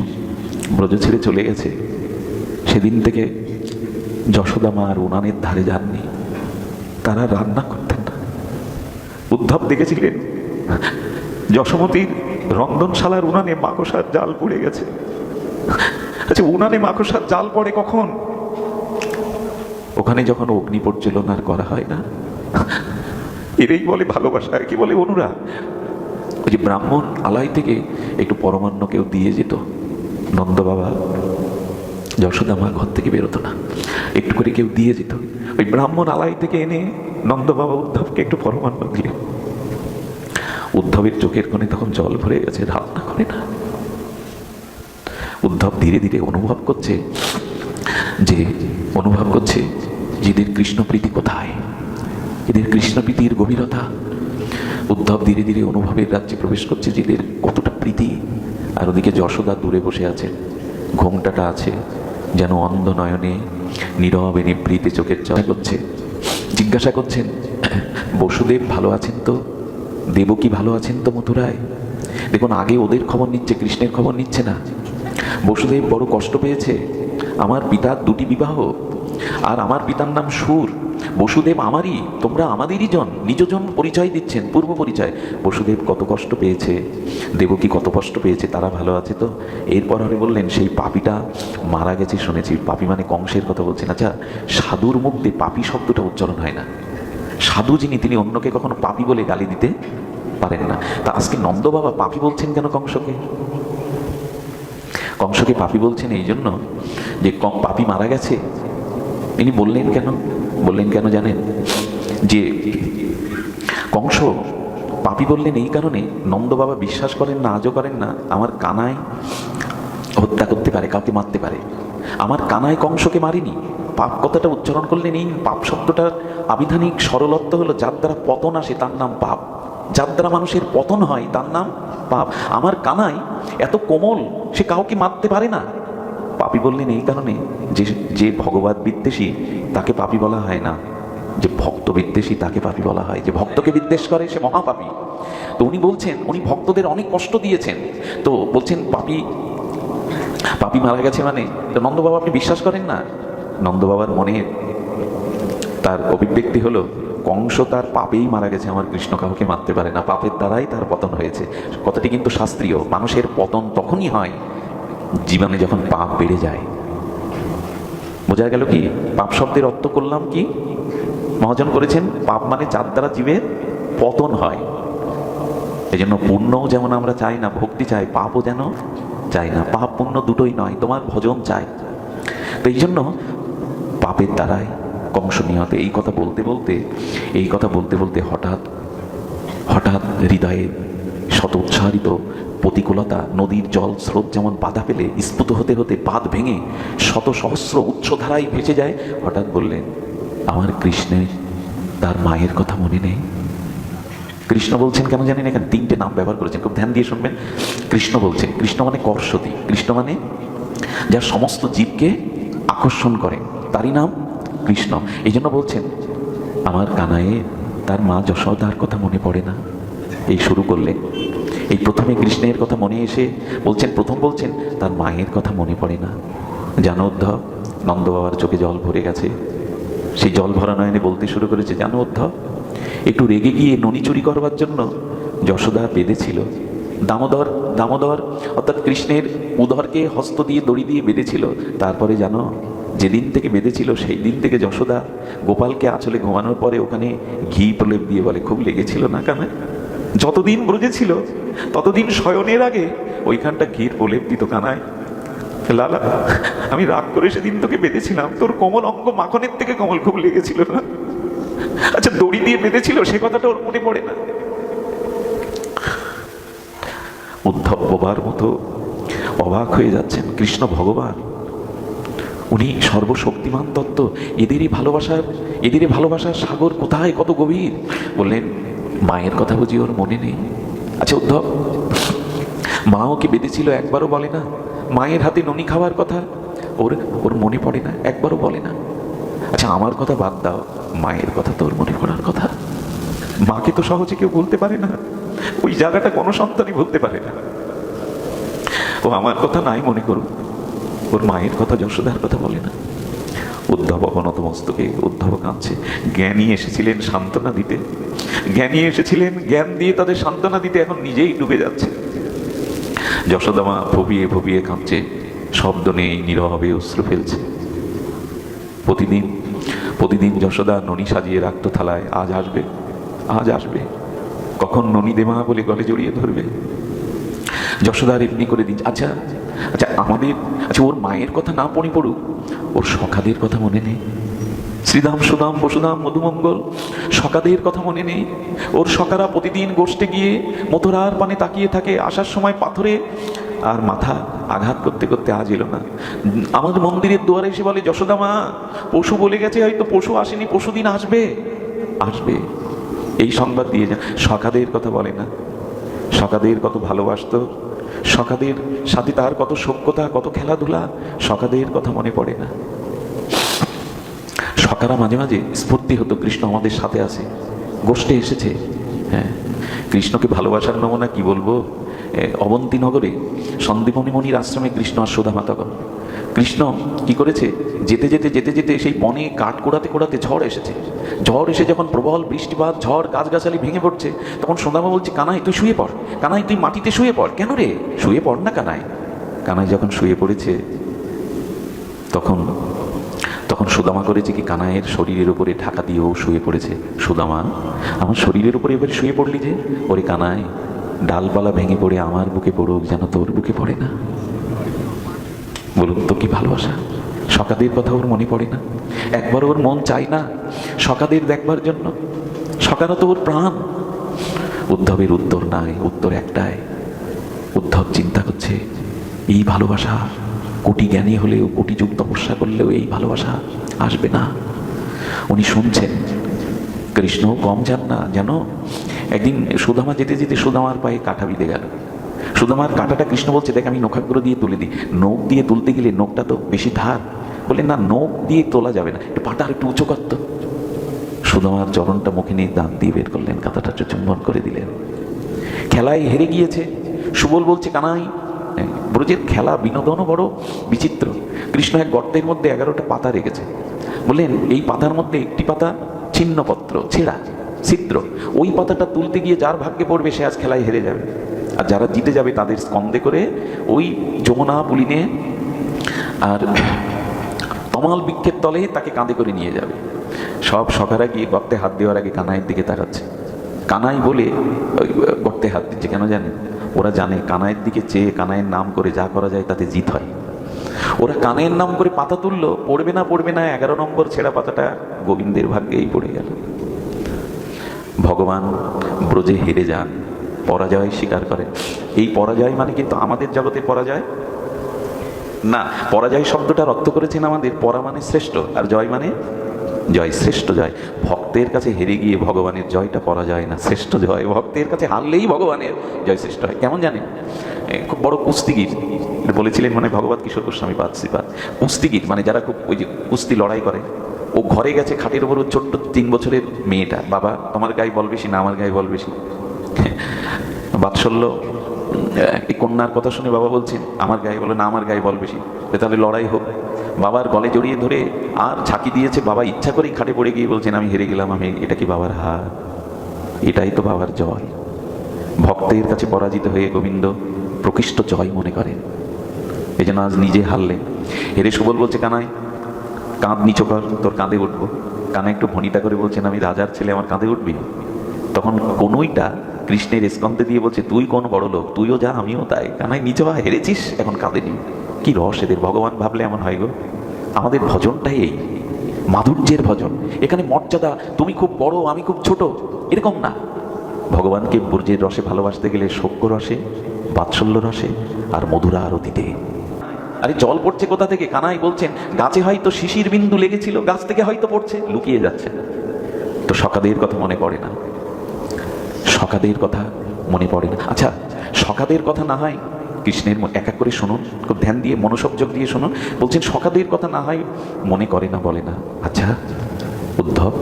ব্রজ ছেড়ে চলে গেছে সেদিন থেকে যশোদা মা আর উনানের ধারে যাননি। তারা রান্না করতেন না। উদ্ধব দেখেছিলেন যশোমতীর রন্ধনশালার উনানে মাকড়সার জাল পড়ে গেছে। আচ্ছা, উনানে মাকড়সার জাল পড়ে কখন? ওখানে যখন অগ্নি প্রজ্বলন আর করা হয় না। এরই বলে ভালোবাসা, কি বলে অনুরাগ। ওই যে ব্রাহ্মণ আলাই থেকে একটু পরমান্ন কেউ দিয়ে যেত, নন্দ বাবা যশোদা মা ঘর থেকে বেরোতো না, একটু করে কেউ দিয়ে যেত। ওই ব্রাহ্মণ আলাই থেকে এনে নন্দ বাবা উদ্ধবকে একটু পরমান্ন দিলেন। উদ্ধবের চোখের কোণে তখন জল ভরে গেছে, রান্না করে না। উদ্ধব ধীরে ধীরে অনুভব করছে যে এদের কৃষ্ণপ্রীতি কোথায়, এদের কৃষ্ণপ্রীতির গভীরতা। উদ্ধব ধীরে ধীরে অনুভবের রাজ্যে প্রবেশ করছে যে এদের কতটা প্রীতি। আর ওদিকে যশোদা দূরে বসে আছেন, ঘোমটাটা আছে, যেন অন্ধ নয়নে নীরবে নিভৃতে চোখের জল করছে। জিজ্ঞাসা করছেন, বসুদেব ভালো আছেন তো? দেবকী ভালো আছেন তো মথুরায়? দেখুন, আগে ওদের খবর নিচ্ছে, কৃষ্ণের খবর নিচ্ছে না। বসুদেব বড় কষ্ট পেয়েছে। আমার পিতার দুটি বিবাহ, আর আমার পিতার নাম সুর। বসুদেব আমারই, তোমরা আমাদেরই জন। নিজজন পরিচয় দিচ্ছেন, পূর্ব পরিচয়। বসুদেব কত কষ্ট পেয়েছে, দেবকী কত কষ্ট পেয়েছে, তারা ভালো আছে তো? এরপর আমি বললেন, সেই পাপীটা মারা গেছে শুনেছি। পাপী মানে কংসের কথা বলছেন। আচ্ছা, সাধুর মুখ দিয়ে পাপী শব্দটা উচ্চারণ হয় না। সাধু যিনি, তিনি অন্যকে কখনো পাপী বলে গালি দিতে পারেন না। তা আজকে নন্দ বাবা পাপী বলছেন কেন কংসকে? কংসকে পাপী বলছেন এই জন্য যে পাপী মারা গেছে। ইনি বললেন কেন জানেন? যে কংস পাপী বললেন এই কারণে, নন্দ বাবা বিশ্বাস করেন না, আজও করেন না, আমার কানাই হত্যা করতে পারে, কাউকে মারতে পারে। আমার কানাই কংসকে মারিনি। পাপ কথাটা উচ্চারণ করলেন, এই পাপ শব্দটার আবিধানিক সরলত্ব হলো যার দ্বারা পতন আসে তার নাম পাপ, যার দ্বারা মানুষের পতন হয় তার নাম পাপ। আমার কানাই এত কোমল, সে কাউকে মারতে পারে না। পাপী বললেন এই কারণে যে ভগবত বিদ্বেষী তাকে পাপী বলা হয় না, যে ভক্ত বিদ্বেষী তাকে পাপী বলা হয়। যে ভক্তকে বিদ্বেষ করে সে মহাপাপী। তো উনি বলছেন, উনি ভক্তদের অনেক কষ্ট দিয়েছেন। তো বলছেন পাপী মারা গেছে মানে, তো নন্দ বাবা আপনি বিশ্বাস করেন না? নন্দ বাবার মনে তার অভিব্যক্তি হলো, কংস তার পাপেই মারা গেছে, আমার কৃষ্ণ কাউকে মারতে পারে না, পাপের দ্বারাই তার পতন হয়েছে। কথাটি কিন্তু শাস্ত্রীয়। মানুষের পতন তখনই হয় জীবনে যখন পাপ বেড়ে যায়। বোঝা গেল কি? পাপ শব্দের অর্থ করলাম কি মহাজন করেছেন? পাপ মানে যার দ্বারা জীবের পতন হয়। এই জন্য পুণ্যও যেমন আমরা চাই না, ভক্তি চাই, পাপও যেন চাই না। পাপ পুণ্য দুটোই নয়, তোমার ভজন চাই। তো এই জন্য পাপের দ্বারাই কংস নিহত। এই কথা বলতে বলতে হঠাৎ হৃদয়ে শত উৎসাহিত প্রতিকূলতা, নদীর জল স্রোত যেমন বাধা পেলে স্ফুত হতে হতে বাঁধ ভেঙে শত সহস্র উচ্চধারায় ভেসে যায়, হঠাৎ বললেন, আমার কৃষ্ণের তার মায়ের কথা মনে নেই। কৃষ্ণ বলছেন কেন জানেন? এখানে তিনটে নাম ব্যবহার করেছেন, খুব ধ্যান দিয়ে শুনবেন। কৃষ্ণ বলছেন, কৃষ্ণ মানে কর্ষতি, কৃষ্ণ মানে যার সমস্ত জীবকে আকর্ষণ করে, তারই নাম কৃষ্ণ। এই জন্য বলছেন, আমার কানাইয়ে তার মা যশোদার কথা মনে পড়ে না। এই শুরু করলেন, এই প্রথমে কৃষ্ণের কথা মনে এসে বলছেন, প্রথম বলছেন তার মায়ের কথা মনে পড়ে না। জানো উদ্ধব, নন্দ বাবার চোখে জল ভরে গেছে। সেই জল ভরা নয়নে বলতে শুরু করেছে, জানো উদ্ধব, একটু রেগে গিয়ে ননি চুরি করবার জন্য যশোদা বেঁধেছিল। দামোদর দামোদর অর্থাৎ কৃষ্ণের উদরকে হস্ত দিয়ে দড়ি দিয়ে বেঁধেছিল। তারপরে জানো, যেদিন থেকে বেঁধেছিল সেই দিন থেকে যশোদা গোপালকে আঁচলে ঘুমানোর পরে ওখানে ঘি প্রলেপ দিয়ে বলে, খুব লেগেছিল না কানায়? যতদিন ব্রজে ছিল ততদিন শয়নের আগে ওইখানটা ঘির প্রলেপ দিত কানায়। লালা, আমি রাগ করে সেদিন তোকে বেঁধেছিলাম, তোর কোমল অঙ্গ মাখনের থেকে কোমল, খুব লেগেছিল না? আচ্ছা, দড়ি দিয়ে বেঁধেছিল সে কথাটা ওর মনে পড়ে না? উদ্ধব বোবার মতো অবাক হয়ে যাচ্ছেন। কৃষ্ণ ভগবান, উনি সর্বশক্তিমান তত্ত্ব, এদেরই ভালোবাসার সাগর কোথায়, কত গভীর। বললেন, মায়ের কথা বুঝি ওর মনে নেই? আচ্ছা উদ্ধব, মা ওকে বেঁধেছিল একবারও বলে না? মায়ের হাতে ননি খাওয়ার কথা ওর মনে পড়ে না? একবারও বলে না? আচ্ছা, আমার কথা বাদ দাও, মায়ের কথা তো ওর মনে পড়ার কথা। মাকে তো সহজে কেউ বলতে পারে না, ওই জায়গাটা কোনো সন্তানই বলতে পারে না। ও আমার কথা নাই মনে করুক, ওর মায়ের কথা, যশোদার কথা বলে না। উদ্ধব অবনত মস্তকে, উদ্ধব কাঁদছে। জ্ঞানী এসেছিলেন সান্ত্বনা দিতে, জ্ঞানী এসেছিলেন জ্ঞান দিয়ে তাদের সান্ত্বনা দিতে, এখন নিজেই ডুবে যাচ্ছে। যশোদা মা ভবিয়ে ভবিয়ে কাঁদছে, শব্দ নেই, নীরবে অশ্রু ফেলছে। প্রতিদিন যশোদা ননি সাজিয়ে রাখতো থালায়, আজ আসবে, আজ আসবে, কখন ননি দেমা বলে গলে জড়িয়ে ধরবে। যশোদার এমনি করে দিন। আচ্ছা, ওর মায়ের কথা না মনে পড়ুক, ওর সখাদের কথা মনে নেই? শ্রীদাম, সুদাম, বসুদাম, মধুমঙ্গল, সখাদের কথা মনে নেই? ওর সখারা প্রতিদিন গোষ্ঠে গিয়ে মথুরার পানে তাকিয়ে থাকে, আসার সময় পাথরে আর মাথা আঘাত করতে করতে আজ এলো না। আমাদের মন্দিরের দুয়ারে এসে বলে, যশোদা মা, পশু বলে গেছে, হয়তো পশু আসেনি, পশুদিন আসবে, আসবে, এই সংবাদ দিয়ে যান। সখাদের কথা বলে না? সখাদের কত ভালোবাসত, সখাদের সাথে তার কত সভ্যতা, কত খেলাধুলা, সখাদের কথা মনে পড়ে না? সখারা মাঝে মাঝে স্ফূর্তি হতো, কৃষ্ণ আমাদের সাথে আছে, গোষ্ঠে এসেছে। হ্যাঁ, কৃষ্ণকে ভালোবাসার নমুনা কি বলবো। অবন্তীনগরে সন্দীপনী মণির আশ্রমে কৃষ্ণ আর সুধা মাতা গণ। কৃষ্ণ কি করেছে, যেতে যেতে সেই বনে কাঠ কোড়াতে ঝড় এসেছে। ঝড় এসে যখন প্রবল বৃষ্টিপাত, ঝড়, গাছগাছালি ভেঙে পড়ছে, তখন সুদামা বলছে, কানাই তুই শুয়ে পড়, কানাই তুই মাটিতে শুয়ে পড়। কেন রে? শুয়ে পড় না কানাই। কানাই যখন শুয়ে পড়েছে, তখন সুদামা করেছে কি, কানাইয়ের শরীরের উপরে ঢাকা দিয়েও শুয়ে পড়েছে। সুদামা, আমার শরীরের উপরে এবারে শুয়ে পড়লি যে? ওরে কানাই, ডালপালা ভেঙে পড়ে আমার বুকে পড়ুক, যেন তোর বুকে পড়ে না। বলুন তো কি ভালোবাসা। সখাদের কথা ওর মনে পড়ে না? একবার ওর মন চাই না সখাদের দেখবার জন্য? সখারা তো ওর প্রাণ। উদ্ধবের উত্তর নাই, উত্তর একটাই। উদ্ধব চিন্তা করছে, এই ভালোবাসা কোটি জ্ঞানী হলেও, কোটি যুগ তপস্যা করলেও এই ভালোবাসা আসবে না। উনি শুনছেন, কৃষ্ণও কম যান না। যেন একদিন সুদামা যেতে যেতে সুদামার পায়ে কাঁটা বিঁধে গেল। সুদামার কাঁটাটা কৃষ্ণ বলছে, দেখ আমি নখাগ্র দিয়ে তুলে দিই। নখ দিয়ে তুলতে গেলে নখটা তো বেশি ধার। বললেন, না, নখ দিয়ে তোলা যাবে না, একটু পাটা একটু উঁচু করত। সুদামার চরণটা মুখে নিয়ে দাঁত দিয়ে বের করলেন, কাঁটাটা চুম্বন করে দিলেন। খেলায় হেরে গিয়েছে। সুবল বলছে, কানাই, ব্রজের খেলা বিনোদনও বড় বিচিত্র। কৃষ্ণ এক গর্তের মধ্যে 11টা পাতা রেখেছে। বললেন, এই পাতার মধ্যে একটি পাতা ছিন্নপত্র, ছেঁড়া, ছিদ্র। ওই পাতাটা তুলতে গিয়ে যার ভাগ্যে পড়বে সে আজ খেলায় হেরে যাবে। আর যারা জিতে যাবে তাদের স্কন্ধে করে ওই যমুনা পুলিনে আর তমাল বৃক্ষের তলে তাকে কাঁধে করে নিয়ে যাবে। সব সখারা গিয়ে গর্তে হাত দেওয়ার আগে কানাইয়ের দিকে তাকাচ্ছে। কানাই বলে গর্তে হাত দিচ্ছে কেন জানেন? ওরা জানে কানাইয়ের দিকে চেয়ে কানাইয়ের নাম করে যা করা যায় তাতে জিত হয়। ওরা কানাইয়ের নাম করে পাতা তুললো, পড়বে না 11 নম্বর ছেঁড়া পাতাটা গোবিন্দের ভাগ্যেই পড়ে গেল। ভগবান ব্রজে হেরে যান, পরাজয় স্বীকার করেন। এই পরাজয় মানে কিন্তু আমাদের জগতে পরাজয় না, পরাজয় শব্দটার অর্থ করেছেন আমাদের পরা মানে শ্রেষ্ঠ, আর জয় মানে জয়, শ্রেষ্ঠ জয়। ভক্তের কাছে হেরে গিয়ে ভগবানের জয়টা পরাজয় না, শ্রেষ্ঠ জয়। ভক্তের কাছে হারলেই ভগবানের জয় শ্রেষ্ঠ হয়। কেমন জানেন, খুব বড় কুস্তিগির বলেছিলেন মানে ভগবত কিশোর গোস্বামী পাদ, কুস্তিগির মানে যারা খুব ওই যে কুস্তি লড়াই করে, ও ঘরে গেছে খাটের ওপর ছোট্ট 3 বছরের মেয়েটা, বাবা তোমার গায়ে বল বেশি না আমার গায়ে বল বেশি, বাৎসল্য এই কন্যার কথা শুনে বাবা বলছেন আমার গায়ে বলে না আমার গায়ে বল বেশি, তাহলে লড়াই হোক। বাবার গলে জড়িয়ে ধরে আর ঝাঁকি দিয়েছে, বাবা ইচ্ছা করেই খাটে পড়ে গিয়ে বলছেন আমি হেরে গেলাম, আমি এটা কি বাবার হার? এটাই তো বাবার জয়। ভক্তের কাছে পরাজিত হয়ে গোবিন্দ প্রকৃষ্ট জয় মনে করেন, এই জন্য আজ নিজে হারলেন। হেরে সুবল বলছে কানাই কাঁধ নিচু কর, তোর কাঁধে উঠবো। কানা একটু ভনিতা করে বলছেন আমি রাজার ছেলে, আমার কাঁধে উঠবি? তখন কনুইটা কৃষ্ণের স্কন্ধে দিয়ে বলছে তুই কোন বড় লোক, তুইও যা আমিও তাই, কানাই নিচে হওয়া হেরেছিস এখন কাঁধে নিবি। কি রস এদের, ভগবান ভাবলে এমন হয় গো। আমাদের ভজনটাই এই মাধুর্যের ভজন। এখানে মর্যাদা, তুমি খুব বড় আমি খুব ছোট, এরকম না। ভগবানকে ব্রজের রসে ভালোবাসতে গেলে সৌক্য রসে, বাৎসল্য রসে আর মধুরা আরতিতে। আরে জল পড়ছে কোথা থেকে? কানাই বলছেন গাছে হয়তো শিশির বিন্দু লেগেছিল, গাছ থেকে হয়তো পড়ছে, লুকিয়ে যাচ্ছে। তো সখাদের কথা মনে পড়ে না, সখাদের কথা মনে পড়ে না। আচ্ছা সখাদের কথা না হয় কৃষ্ণের এক এক করে শুনুন, খুব ধ্যান দিয়ে মনোসংযোগ দিয়ে শুনুন। বলছেন সখাদের কথা না হয় মনে করে না, বলে না। আচ্ছা উদ্ধব,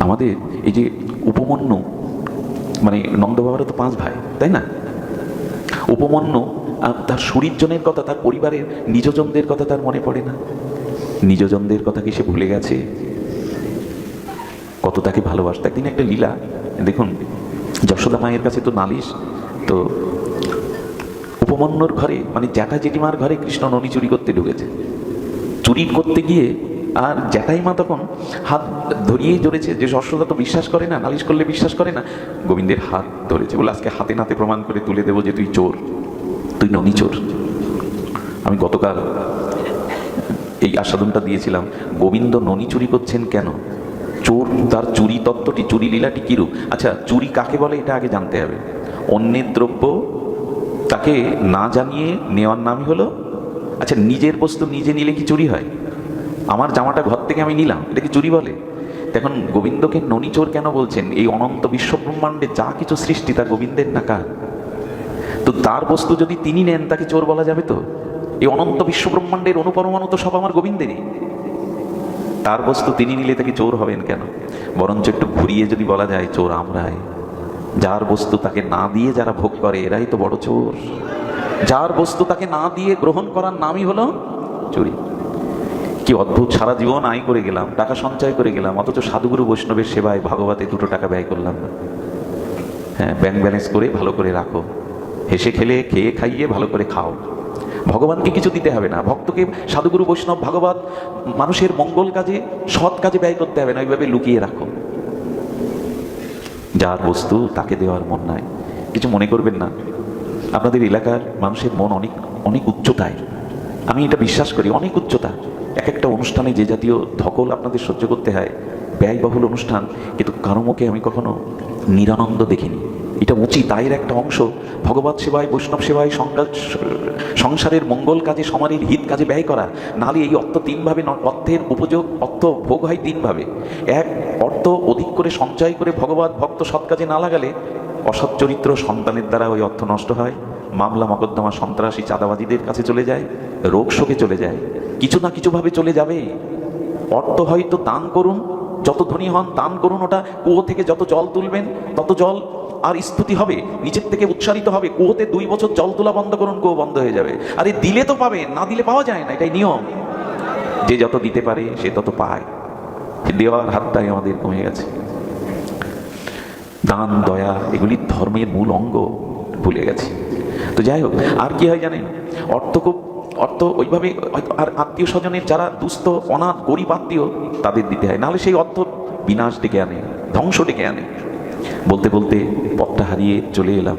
আমাদের এই যে উপমন্যু মানে নন্দ বাবারও তো 5 ভাই তাই না? উপমন্যু তার শরীরজনের কথা, তার পরিবারের নিজজনদের কথা তার মনে পড়ে না? নিজজনদের কথা কি সে ভুলে গেছে? কত তাকে ভালোবাসত। একদিন একটা লীলা দেখুন, যশোদা মায়ের কাছে তো নালিশ, তো উপমন্যুর ঘরে মানে জ্যাঠা জেঠিমার ঘরে কৃষ্ণ ননি চুরি করতে ঢুকেছে। চুরি করতে গিয়ে আর জ্যাঠাইমা তখন হাত ধরিয়েই ধরেছে, যে যশোদা তো বিশ্বাস করে না, নালিশ করলে বিশ্বাস করে না, গোবিন্দের হাত ধরেছে, বলে আজকে হাতে নাতে প্রমাণ করে তুলে দেবো যে তুই চোর, তুই ননি চোর। আমি গতকাল এই আস্বাদনটা দিয়েছিলাম, গোবিন্দ ননি চুরি করছেন কেন? চোর, তার চুরি তত্ত্বটি, চুরি লীলাটি কিরূপ? আচ্ছা চুরি কাকে বলে এটা আগে জানতে হবে। অন্যের দ্রব্য তাকে না জানিয়ে নেওয়ার নামই হলো, আচ্ছা নিজের বস্তু নিজে নিলে কি চুরি হয়? আমার জামাটা ঘর থেকে আমি নিলাম, এটা কি চুরি বলে? এখন গোবিন্দকে ননি চোর কেন বলছেন? এই অনন্ত বিশ্বব্রহ্মাণ্ডে যা কিছু সৃষ্টি তা গোবিন্দের না কার? তো তার বস্তু যদি তিনি নেন তাকে চোর বলা যাবে? তো এই অনন্ত বিশ্বব্রহ্মাণ্ডের অনুপরমাণু তো সব আমার গোবিন্দেরই, তার বস্তু তিনি নিলে তাকে চোর হবেন কেন? বরঞ্চ একটু ঘুরিয়ে যদি বলা যায় চোর আমরাই, যার বস্তু তাকে না দিয়ে যারা ভোগ করে এরাই তো বড় চোর। যার বস্তু তাকে না দিয়ে গ্রহণ করার নামই হলো চুরি। কি অদ্ভুত, সারা জীবন আয় করে গেলাম, টাকা সঞ্চয় করে গেলাম, অথচ সাধুগুরু বৈষ্ণবের সেবায় ভাগবতে 2 টাকা ব্যয় করলাম না। হ্যাঁ, ব্যাংক ব্যালেন্স করে ভালো করে রাখো, হেসে খেলে খেয়ে খাইয়ে ভালো করে খাও, ভগবানকে কিছু দিতে হবে না। ভক্তকে সাধুগুরু বৈষ্ণব ভাগবত মানুষের মঙ্গল কাজে সৎ কাজে ব্যয় করতে হবে না, ওইভাবে লুকিয়ে রাখো। যার বস্তু তাকে দেওয়ার মন নাই। কিছু মনে করবেন না, আপনাদের এলাকার মানুষের মন অনেক অনেক উচ্চতায়, আমি এটা বিশ্বাস করি, অনেক উচ্চতা। এক একটা অনুষ্ঠানে যে জাতীয় ধকল আপনাদের সহ্য করতে হয়, ব্যয়বহুল অনুষ্ঠান, কিন্তু কারো মুখে আমি কখনো নিরানন্দ দেখিনি। এটা উচিত আয়ের একটা অংশ ভগবত সেবায়, বৈষ্ণব সেবায়, সংসারের মঙ্গল কাজে, সমাজের হিত কাজে ব্যয় করা। নাহলে এই অর্থ 3 ভাবে, অর্থের উপযোগ, অর্থ ভোগ হয় 3 ভাবে। এক, অর্থ অধিক করে সঞ্চয় করে ভগবত ভক্ত সৎ কাজে না লাগালে অসৎ চরিত্র সন্তানের দ্বারা ওই অর্থ নষ্ট হয়, মামলা মকদ্দমা সন্ত্রাসী চাঁদাবাজিদের কাছে চলে যায়, রোগ শোকে চলে যায়, কিছু না কিছু ভাবে চলে যাবে। অর্থ হয়তো দান করুন, যত ধনী হন দান করুন, ওটা কুয়ো থেকে যত জল তুলবেন তত জল আর স্তুতি হবে, নিচের থেকে উচ্চারিত হবে। কুয়োতে 2 বছর জল তোলা বন্ধ করুন, কুয়ো বন্ধ হয়ে যাবে। আরে দিলে তো পাবেন, না দিলে পাওয়া যায় না, এটাই নিয়ম। যে যত দিতে পারে সে তত পায়। দেওয়ার হাতটাই আমাদের কমে গেছে। দান, দয়া এগুলি ধর্মের মূল অঙ্গ ভুলে গেছি। তো যাই হোক, আর কি হয় জানেন, অর্থ ওইভাবে আর আত্মীয় স্বজনের যারা দুস্থ অনাথ গরিব আত্মীয় তাদের দিতে হয়, নাহলে সেই অর্থ বিনাশ ডেকে আনে, ধ্বংস ডেকে আনে। বলতে বলতে পথটা হারিয়ে চলে এলাম।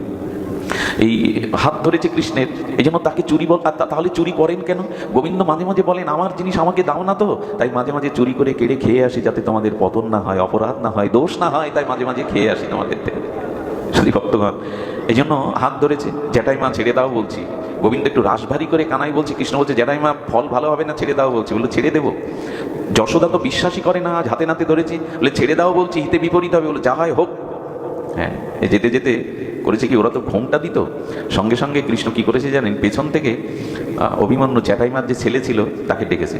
এই হাত ধরেছে কৃষ্ণের, এই জন্য তাকে চুরি তাহলে চুরি করেন কেন? গোবিন্দ মাঝে মাঝে বলেন আমার জিনিস আমাকে দাও না, তো তাই মাঝে মাঝে চুরি করে কেড়ে খেয়ে আসি, যাতে তোমাদের পতন না হয়, অপরাধ না হয়, দোষ না হয়, তাই মাঝে মাঝে খেয়ে আসি তোমাদের থেকে। শুধু ভক্তগণ এই জন্য হাত ধরেছে, জ্যাঠাইমা ছেড়ে দাও বলছি। গোবিন্দ একটু রাশভারী করে কানাই বলছে, কৃষ্ণ বলছে জ্যাঠাইমা ফল ভালো হবে না, ছেড়ে দাও বলছি। বললো ছেড়ে দেবো। যশোদা তো বিশ্বাসই করে না, আজ হাতে নাতে ধরেছি, বলে ছেড়ে দাও বলছি, হিতে বিপরীত হবে। বলে যা হয় হোক। হ্যাঁ, যেতে যেতে করেছে কি, ওরা তো ঘোমটা দিত, সঙ্গে সঙ্গে কৃষ্ণ কি করেছে জানেন, পেছন থেকে অভিমন্যু জ্যাঠাইমার যে ছেলে ছিল তাকে ডেকেছে,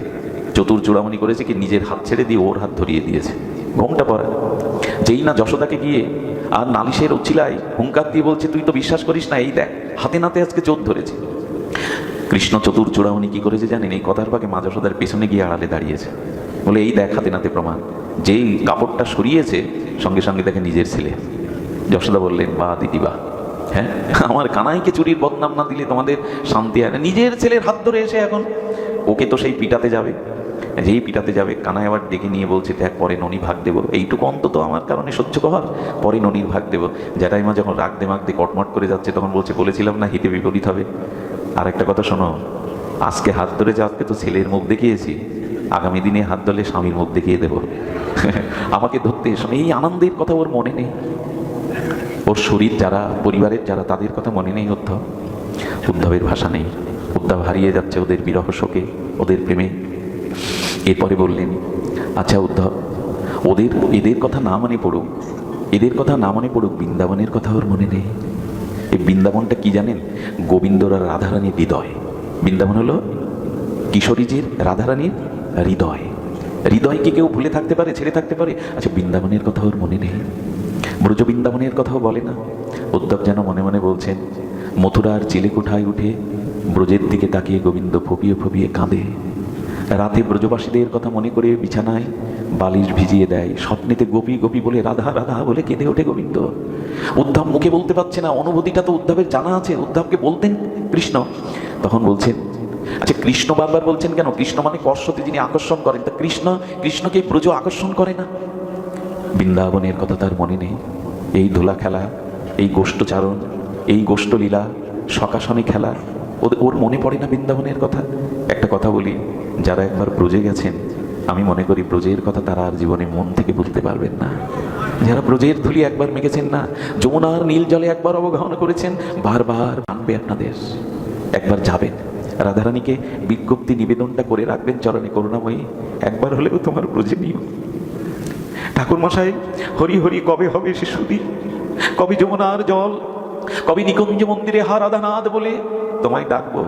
চতুর চূড়ামণি করেছে কি, নিজের হাত ছেড়ে দিয়ে ওর হাত ধরিয়ে দিয়েছে, ঘোমটা পরা। যেই না যশোদাকে গিয়ে আর নালিশের উচ্ছিলায় হুঙ্কার দিয়ে বলছে, তুই তো বিশ্বাস করিস না, এই দেখ হাতে নাতে আজকে চোর ধরেছে। কৃষ্ণ চতুর চূড়ামণি কি করেছে জানেন, এই কথার পাকে মা যশোদার পেছনে গিয়ে আড়ালে দাঁড়িয়েছে, বলে এই দেখ হাতে নাতে প্রমাণ। যেই কাপড়টা সরিয়েছে সঙ্গে সঙ্গে দেখে নিজের ছেলে। যশোদা বললেন, বা দিদি বা, হ্যাঁ আমার কানাইকে চুরির বদনাম না দিলে তোমাদের শান্তি হয় না। নিজের ছেলের হাত ধরে এসে এখন ওকে তো সেই পিটাতে যাবে, যেই পিটাতে যাবে কানাই আবার ডেকে নিয়ে বলছে, দেখ পরে ননি ভাগ দেবো, এইটুকু অন্তত আমার কারণে সহ্য কর, পরে ননির ভাগ দেবো। জ্যাঠাইমা যখন রাগদে মাগদে কটমট করে যাচ্ছে তখন বলছে, বলেছিলাম না হিতে বিপরীত হবে। আর একটা কথা শোনো, আজকে হাত ধরেছে, আজকে তো ছেলের মুখ দেখিয়েছি, আগামী দিনে হাত ধরলে স্বামীর মুখ দেখিয়ে দেবো। আমাকে ধরতে এসো। এই আনন্দের কথা ওর মনে নেই, ওর শরীর যারা, পরিবারের যারা, তাদের কথা মনে নেই। উদ্ধবের ভাষা নেই, উদ্ধব হারিয়ে যাচ্ছে ওদের বিরহ শোকে, ওদের প্রেমে। এরপরে বললেন, আচ্ছা উদ্ধব, এদের কথা না মনে পড়ুক, এদের কথা না মনে পড়ুক, বৃন্দাবনের কথা ওর মনে নেই। এই বৃন্দাবনটা কি জানেন, গোবিন্দর আর রাধারানীর হৃদয়। বৃন্দাবন হলো কিশোরীজির, রাধারানীর হৃদয়। হৃদয় কি কেউ ভুলে থাকতে পারে, ছেড়ে থাকতে পারে? আচ্ছা, বৃন্দাবনের কথা ওর মনে নেই, ব্রজ বৃন্দাবনের কথাও বলে না। উদ্ধব যেন মনে মনে বলছেন, মথুরার চিলেকোঠায় উঠে ব্রজের দিকে তাকিয়ে গোবিন্দ ফপিয়ে ফপিয়ে কাঁদে। রাতে ব্রজবাসীদের কথা মনে করে বিছানায় বালিশ ভিজিয়ে দেয়, স্বপ্নেতে গোপী গোপী বলে রাধা রাধা বলে কেঁদে ওঠে গোবিন্দ। উদ্ধব মুখে বলতে পারছে না, অনুভূতিটা তো উদ্ধবের জানা আছে, উদ্ধবকে বলতেন কৃষ্ণ। তখন বলছেন, আচ্ছা কৃষ্ণ বারবার বলছেন কেন? কৃষ্ণ মানে কর্ষতে যিনি আকর্ষণ করেন, তা কৃষ্ণকে ব্রজ আকর্ষণ করে না? বৃন্দাবনের কথা তার মনে নেই। এই ধুলা খেলা, এই গোষ্ঠচারণ, এই গোষ্ঠলীলা, সকাশনে খেলা, ওর মনে পড়ে না বৃন্দাবনের কথা? একটা কথা বলি, যারা একবার ব্রজে গেছেন, আমি মনে করি ব্রজের কথা তারা আর জীবনে মন থেকে ভুলতে পারবেন না। যারা ব্রজের ধুলি একবার মেখেছেন না, যমুনার নীল জলে একবার অবগাহন করেছেন, বারবার আনবে আপনাদের। একবার যাবেন, রাধারানীকে বিজ্ঞপ্তি নিবেদনটা করে রাখবেন চরণে, করুণাময়ী একবার হলেও তোমার ব্রজে নিও। ঠাকুর মশাই, হরি হরি কবে হবে সে সুদি, কবে যমুনার জল, কবে নিকুঞ্জ মন্দিরে হা রাধানাথ বলে তোমায় ডাকবো,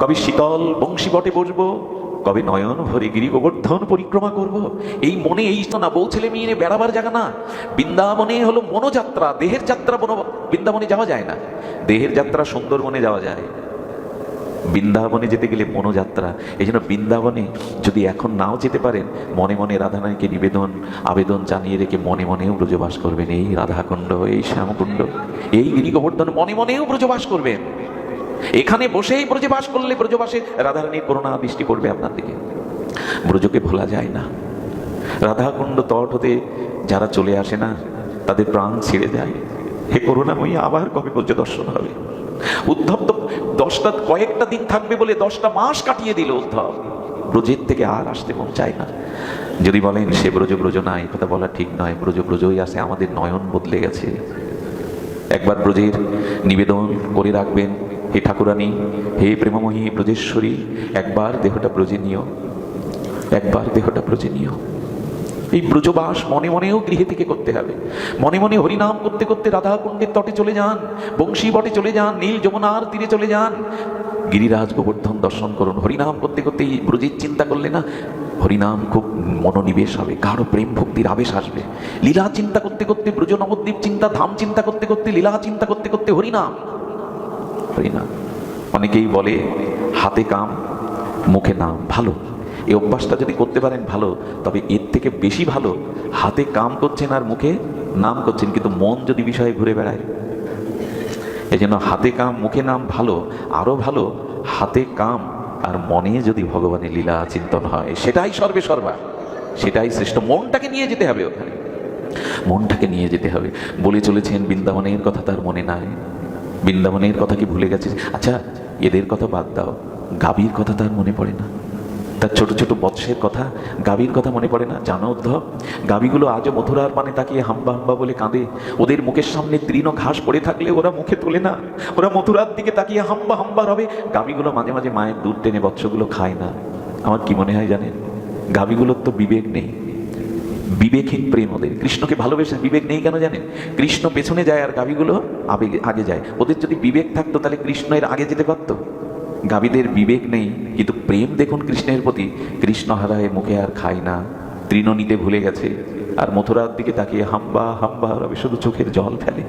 কবে শীতল বংশী বটে বসবো, কবে নয়ন ভরে গিরি গোবর্ধন পরিক্রমা করব। এই মনে, এই তো না বউ ছেলে মেয়ে বেড়াবার জায়গা না। বৃন্দাবনে হলো মনোযাত্রা, দেহের যাত্রা বৃন্দাবনে যাওয়া যায় না। দেহের যাত্রা সুন্দরবনে যাওয়া যায়, বৃন্দাবনে যেতে গেলে মনোযাত্রা। এই জন্য বৃন্দাবনে যদি এখন নাও যেতে পারেন, মনে মনে রাধারানীকে নিবেদন আবেদন জানিয়ে রেখে মনে মনেও ব্রজবাস করবেন। এই রাধাকুণ্ড, এই শ্যামকুণ্ড, এই গিরি গোবর্ধন মনে মনেও ব্রজবাস করবেন। এখানে বসেই ব্রজে বাস করলে ব্রজবাসে রাধারানীর করুণা দৃষ্টি পড়বে আপনার দিকে। ব্রজকে ভোলা যায় না। রাধাকুণ্ড তট হতে যারা চলে আসে না, তাদের প্রাণ ছেড়ে যায়। হে করুণাময়ী, আবার কবে ব্রজ দর্শন হবে? উদ্ধব তো কয়েকটা দিন থাকবে বলে 10টা মাস কাটিয়ে দিল উদ্ধব। ব্রজের থেকে আর আসতে মন চায় না। যদি বলেন সে ব্রজ নাই, কথা বলা ঠিক নয়। ব্রজই আছে, আমাদের নয়ন বদলে গেছে। একবার ব্রজের নিবেদন করে রাখবেন, হে ঠাকুরানী, হে প্রেমময়ী ব্রজেশ্বরী, একবার দেহটা ব্রজে নিও, একবার দেহটা ব্রজে নিও। এই ব্রজবাস মনে মনেও গৃহে থেকে করতে হবে। মনে মনে হরিনাম করতে করতে রাধাকুণ্ডের তটে চলে যান, বংশী বটে চলে যান, নীল যমুনার তীরে চলে যান, গিরিরাজ গোবর্ধন দর্শন করুন। হরিনাম করতে করতে এই ব্রজের চিন্তা করলে না, হরিনাম খুব মনোনিবেশ হবে, গাঢ় প্রেম ভক্তির আবেশ আসবে। লীলা চিন্তা করতে করতে, ব্রজ নবদ্বীপ চিন্তা, ধাম চিন্তা করতে করতে, লীলা চিন্তা করতে করতে হরিনাম, হরিনাম। অনেকেই বলে হাতে কাম মুখে নাম, ভালো। এই অভ্যাসটা যদি করতে পারেন ভালো, তবে এর থেকে বেশি ভালো হাতে কাম করছেন আর মুখে নাম করছেন, কিন্তু মন যদি বিষয়ে ঘুরে বেড়ায়। এই জন্য হাতে কাম মুখে নাম ভালো, আরো ভালো হাতে কাম আর মনে যদি ভগবানের লীলা চিন্তন হয়, সেটাই সর্বে সর্বা, সেটাই শ্রেষ্ঠ। মনটাকে নিয়ে যেতে হবে ওখানে, মনটাকে নিয়ে যেতে হবে। বলে চলেছেন বৃন্দাবনের কথা তার মনে নাই, বৃন্দাবনের কথা কি ভুলে গেছে? আচ্ছা, এদের কথা বাদ দাও, গাভীর কথা তার মনে পড়ে না। তার ছোট ছোট বৎসের কথা, গাভীর কথা মনে পড়ে না? জানো উদ্ধব, গাভীগুলো আজও মথুরার পানে তাকিয়ে হাম্বা হাম্বা বলে কাঁদে। ওদের মুখের সামনে তৃণ ঘাস পড়ে থাকলে ওরা মুখে তোলে না, ওরা মথুরার দিকে তাকিয়ে হাম্বা হাম্বা হবে। গাভীগুলো মাঝে মাঝে মায়ের দুধ টেনে বৎসগুলো খায় না। আমার কি মনে হয় জানেন, গাভীগুলোর তো বিবেক নেই, বিবেকহীন প্রেম ওদের। কৃষ্ণকে ভালোবেসে বিবেক নেই কেন জানেন? কৃষ্ণ পেছনে যায় আর গাভীগুলো আগে যায়। ওদের যদি বিবেক থাকতো তাহলে কৃষ্ণ এর আগে যেতে পারতো। গাভীদের বিবেক নেই, কিন্তু প্রেম দেখুন কৃষ্ণের প্রতি। কৃষ্ণ হারায় মুখে আর খায় না, তৃণ নিতে ভুলে গেছে, আর মথুরার দিকে তাকিয়ে হাম্বা হাম্বা রবে, শুধু চোখের জল ফেলে।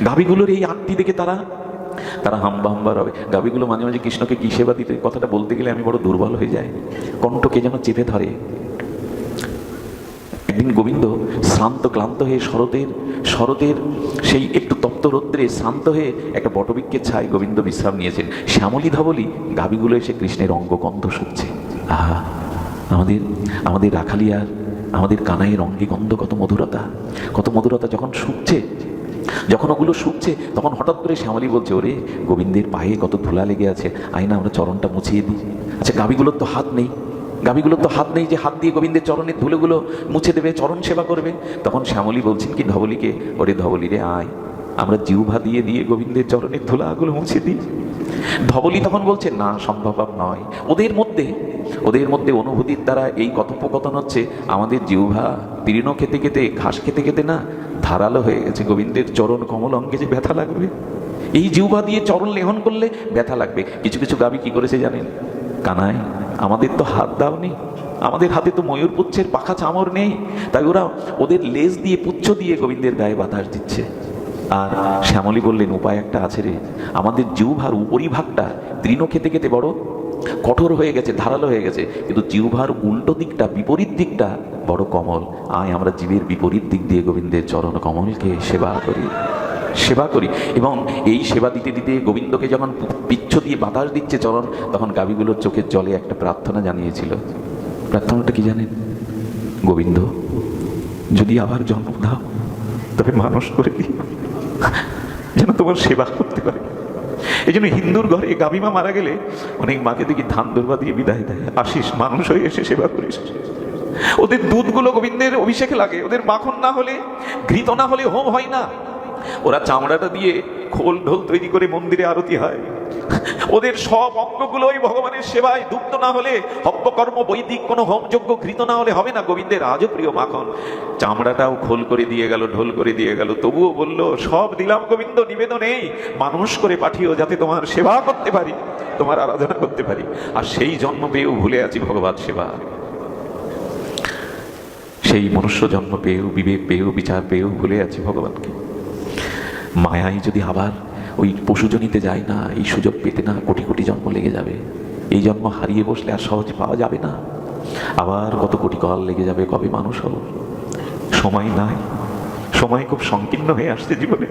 গাভীগুলোর এই আটটি দেখে তারা হাম্বা হাম্বা রবে। গাভীগুলো মাঝে মাঝে কৃষ্ণকে কি সেবা দিতে, কথাটা বলতে গেলে আমি বড় দুর্বল হয়ে যাই, কণ্ঠকে যেন চেপে ধরে। একদিন গোবিন্দ শ্রান্ত ক্লান্ত হয়ে শরতের সেই একটু তপ্ত রৌদ্রে শ্রান্ত হয়ে একটা বটবৃক্ষের ছায় গোবিন্দ বিশ্রাম নিয়েছেন। শ্যামলী ধবলী গাভীগুলো এসে কৃষ্ণের অঙ্গগন্ধ শুকছে। আহা, আমাদের রাখালিয়ার, আমাদের কানাইয়ের অঙ্গে গন্ধ, কত মধুরতা, কত মধুরতা। যখন ওগুলো শুকছে তখন হঠাৎ করে শ্যামলী বলছে, ওরে গোবিন্দের পায়ে কত ধুলা লেগে আছে, আয়না আমরা চরণটা মুছিয়ে দিই। আচ্ছা, গাভীগুলোর তো হাত নেই, যে হাত দিয়ে গোবিন্দের চরণের ধুলোগুলো মুছে দেবে, চরণ সেবা করবে। তখন শ্যামলী বলছেন কি ধবলীকে, ওরে ধবলী রে আয়, আমরা জিহ্বা দিয়ে দিয়ে গোবিন্দের চরণের ধুলাগুলো মুছে দিই। ধবলী তখন বলছে, না, সম্ভব নয়। ওদের মধ্যে অনুভূতির দ্বারা এই কথোপকথন হচ্ছে। আমাদের জিহ্বা তৃণ খেতে খেতে, ঘাস খেতে খেতে না ধারালো হয়ে গেছে। গোবিন্দের চরণ কমল অঙ্গে যে ব্যথা লাগবে, এই জিহ্বা দিয়ে চরণ লেহন করলে ব্যথা লাগবে। কিছু কিছু গাভী কি করেছে জানেন? কানাই, আমাদের তো হাত দাওনি, আমাদের হাতে তো ময়ূর পুচ্ছের পাখা চামড় নেই, তাই ওরা ওদের লেজ দিয়ে, পুচ্ছ দিয়ে গোবিন্দের গায়ে বাতাস দিচ্ছে। আর শ্যামলী বললেন, উপায় একটা আছে রে, আমাদের জিহ্বার উপরিভাগটা তৃণ খেতে খেতে বড় কঠোর হয়ে গেছে, ধারালো হয়ে গেছে, কিন্তু জিহ্বার উল্টো দিকটা, বিপরীত দিকটা বড় কমল। আয় আমরা জীবের বিপরীত দিক দিয়ে গোবিন্দের চরণ কমলকে সেবা করি। এবং এই সেবা দিতে দিতে গোবিন্দকে যখন পিচ্ছ দিয়ে বাতাস দিচ্ছে চরণ, তখন গাভীগুলোর চোখের জলে একটা প্রার্থনা জানিয়েছিল। প্রার্থনাটা কি জানেন? গোবিন্দ, যদি আবার জন্ম দাও তবে মানুষ করে দিই, যেন তোমার সেবা করতে পারে। এই জন্য হিন্দুর ঘরে গাভীমা মারা গেলে অনেক মাকে দেখি ধান দূর্বা দিয়ে বিদায় দেয়, আসিস মানুষ হয়ে এসে সেবা করিস। ওদের দুধগুলো গোবিন্দের অভিষেকে লাগে, ওদের মাখন না হলে, ঘৃত না হলে হোম হয় না। ওরা চামড়াটা দিয়ে খোল ঢোল তৈরি করে মন্দিরে আরতি হয়। ওদের সব অঙ্গগুলোই ভগবানের সেবায়, দুগ্ধ না হলে, হব্যকর্ম বৈদিক কোনো হোমযজ্ঞ ঘৃত না হলে হবে না। গোবিন্দের আজও প্রিয় মাখন। চামড়াটাও খোল করে দিয়ে গেল, ঢোল করে দিয়ে গেল, তবুও বলল, সব দিলাম গোবিন্দ, নিবেদনেই মানুষ করে পাঠিও, যাতে তোমার সেবা করতে পারি, তোমার আরাধনা করতে পারি। আর সেই জন্ম পেয়েও ভুলে আছি ভগবত সেবা, সেই মনুষ্য জন্ম পেয়েও, বিবেক পেয়েও, বিচার পেয়েও ভুলে আছি ভগবানকে। মায়াই যদি আবার ওই পশুজনিতে যায় না, এই সুযোগ পেতে না কোটি কোটি জন্ম লেগে যাবে। এই জন্ম হারিয়ে বসলে আর সহজে পাওয়া যাবে না, আবার কত কোটি কল লেগে যাবে, কবে মানুষ হব। সময় নাই, সময় খুব সংকীর্ণ হয়ে আসছে জীবনে।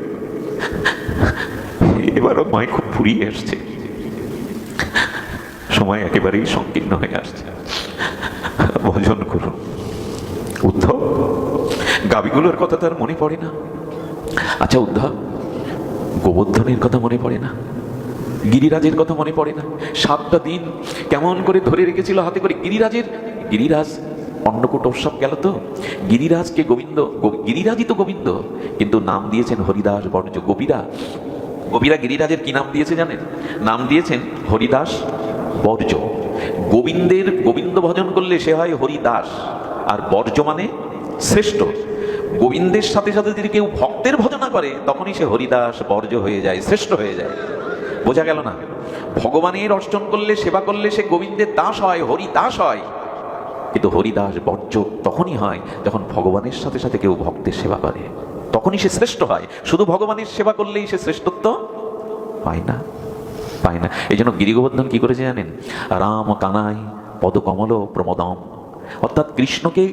এবারও মায় খুব ফুরিয়ে আসছে, সময় একেবারেই সংকীর্ণ হয়ে আসছে। ভজন করুন। উদ্ধব, গাভীগুলোর কথা তার মনে পড়ে না? আচ্ছা উদ্ধব, গোবর্ধনের কথা মনে পড়ে না? গিরিরাজের কথা মনে পড়ে না? 7টা দিন কেমন করে ধরে রেখেছিল হাতে করে। গিরিরাজ অন্নকূট উৎসব গেল তো, গিরিরাজকে গিরিরাজই তো গোবিন্দ, কিন্তু নাম দিয়েছেন হরিদাস বর্জ। গোপীরা গিরিরাজের কি নাম দিয়েছে জানেন? নাম দিয়েছেন হরিদাস বর্জ। গোবিন্দ ভজন করলে সে হয় হরিদাস, আর বর্জ মানে শ্রেষ্ঠ। গোবিন্দের সাথে সাথে যদি কেউ ভক্তের ভজনা করে, তখনই সে হরিদাস বর্জ হয়ে যায়, শ্রেষ্ঠ হয়ে যায়। বোঝা গেল না? ভগবানের অর্চন করলে, সেবা করলে সে গোবিন্দের দাস হয়, হরিদাস হয়। কিন্তু হরিদাস বর্জ তখনই হয় যখন ভগবানের সাথে সাথে কেউ ভক্তের সেবা করে, তখনই সে শ্রেষ্ঠ হয়। শুধু ভগবানের সেবা করলেই সে শ্রেষ্ঠত্ব পায় না। এই জন্য গিরিগোবর্ধন কি করেছে জানেন? রাম কানাই পদকমল প্রমোদম, অর্থাৎ কৃষ্ণকে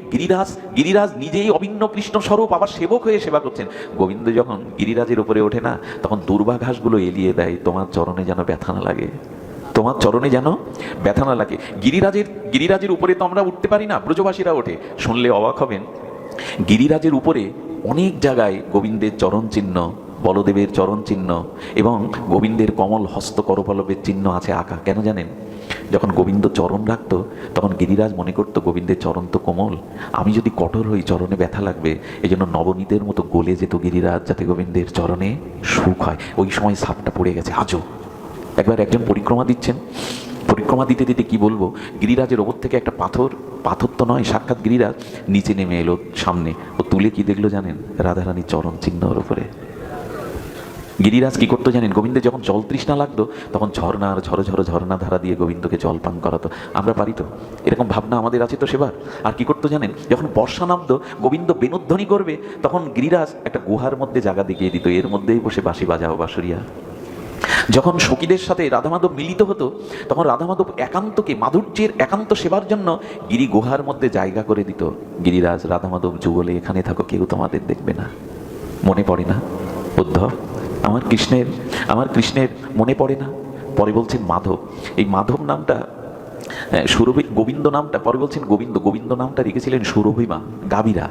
গিরিরাজ নিজেই অভিন্ন কৃষ্ণ স্বরূপ, আবার সেবক হয়ে সেবা করছেন। গোবিন্দ যখন গিরিরাজের উপরে ওঠে না, তখন দুর্বা ঘাসগুলো এলিয়ে দেয়, তোমার চরণে যেন ব্যথা না লাগে, তোমার চরণে যেন ব্যথা না লাগে। গিরিরাজের উপরে তো আমরা উঠতে পারি না, ব্রজবাসীরা ওঠে। শুনলে অবাক হবেন, গিরিরাজের উপরে অনেক জায়গায় গোবিন্দের চরণ চিহ্ন, বলদেবের চরণ চিহ্ন এবং গোবিন্দের কমল হস্ত করপলবের চিহ্ন আছে আঁকা। কেন জানেন? যখন গোবিন্দ চরণ রাখতো তখন গিরিরাজ মনে করতো গোবিন্দের চরণ তো কোমল, আমি যদি কঠোর হই চরণে ব্যথা লাগবে, এই জন্য নবনীতের মতো গলে যেত গিরিরাজ যাতে গোবিন্দের চরণে সুখ হয়। ওই সময় সাপটা পড়ে গেছে আজও। একবার একজন পরিক্রমা দিচ্ছেন, পরিক্রমা দিতে দিতে কি বলবো, গিরিরাজের ওপর থেকে একটা পাথর, পাথর তো নয় সাক্ষাৎ গিরিরাজ, নিচে নেমে এলো সামনে। ও তুলে কি দেখলো জানেন? রাধারানীর চরণ চিহ্ন ওর উপরে। গিরিরাজ কি করতো জানেন? গোবিন্দের যখন জল তৃষ্ণা লাগতো তখন ঝর্ণার ঝরো ঝরো ঝর্ণা ধারা দিয়ে গোবিন্দকে জল পান করাতো। আমরা পারি তো? এরকম ভাবনা আমাদের আছে তো সেবার। আর কি করতো জানেন? যখন বর্ষা নামতো গোবিন্দ বেণুধ্বনি করবে তখন গিরিরাজ একটা গুহার মধ্যে জায়গা দেখিয়ে দিত, এর মধ্যেই বসে বাঁশি বাজাও বাঁশুরিয়া। যখন সখীদের সাথে রাধামাধব মিলিত হতো তখন রাধামাধব একান্তকে মাধুর্যের একান্ত সেবার জন্য গিরি গুহার মধ্যে জায়গা করে দিত। গিরিরাজ রাধামাধব যুগলে এখানে থাকো, কেউ তোমাদের দেখবে না। মনে পড়ে না উদ্ধব? আমার কৃষ্ণের মনে পড়ে না? পরে বলছেন মাধব, এই মাধব নামটা সুরভি, গোবিন্দ নামটা পরে বলছেন গোবিন্দ নামটা রেখেছিলেন সুরভিমা গাভীরা।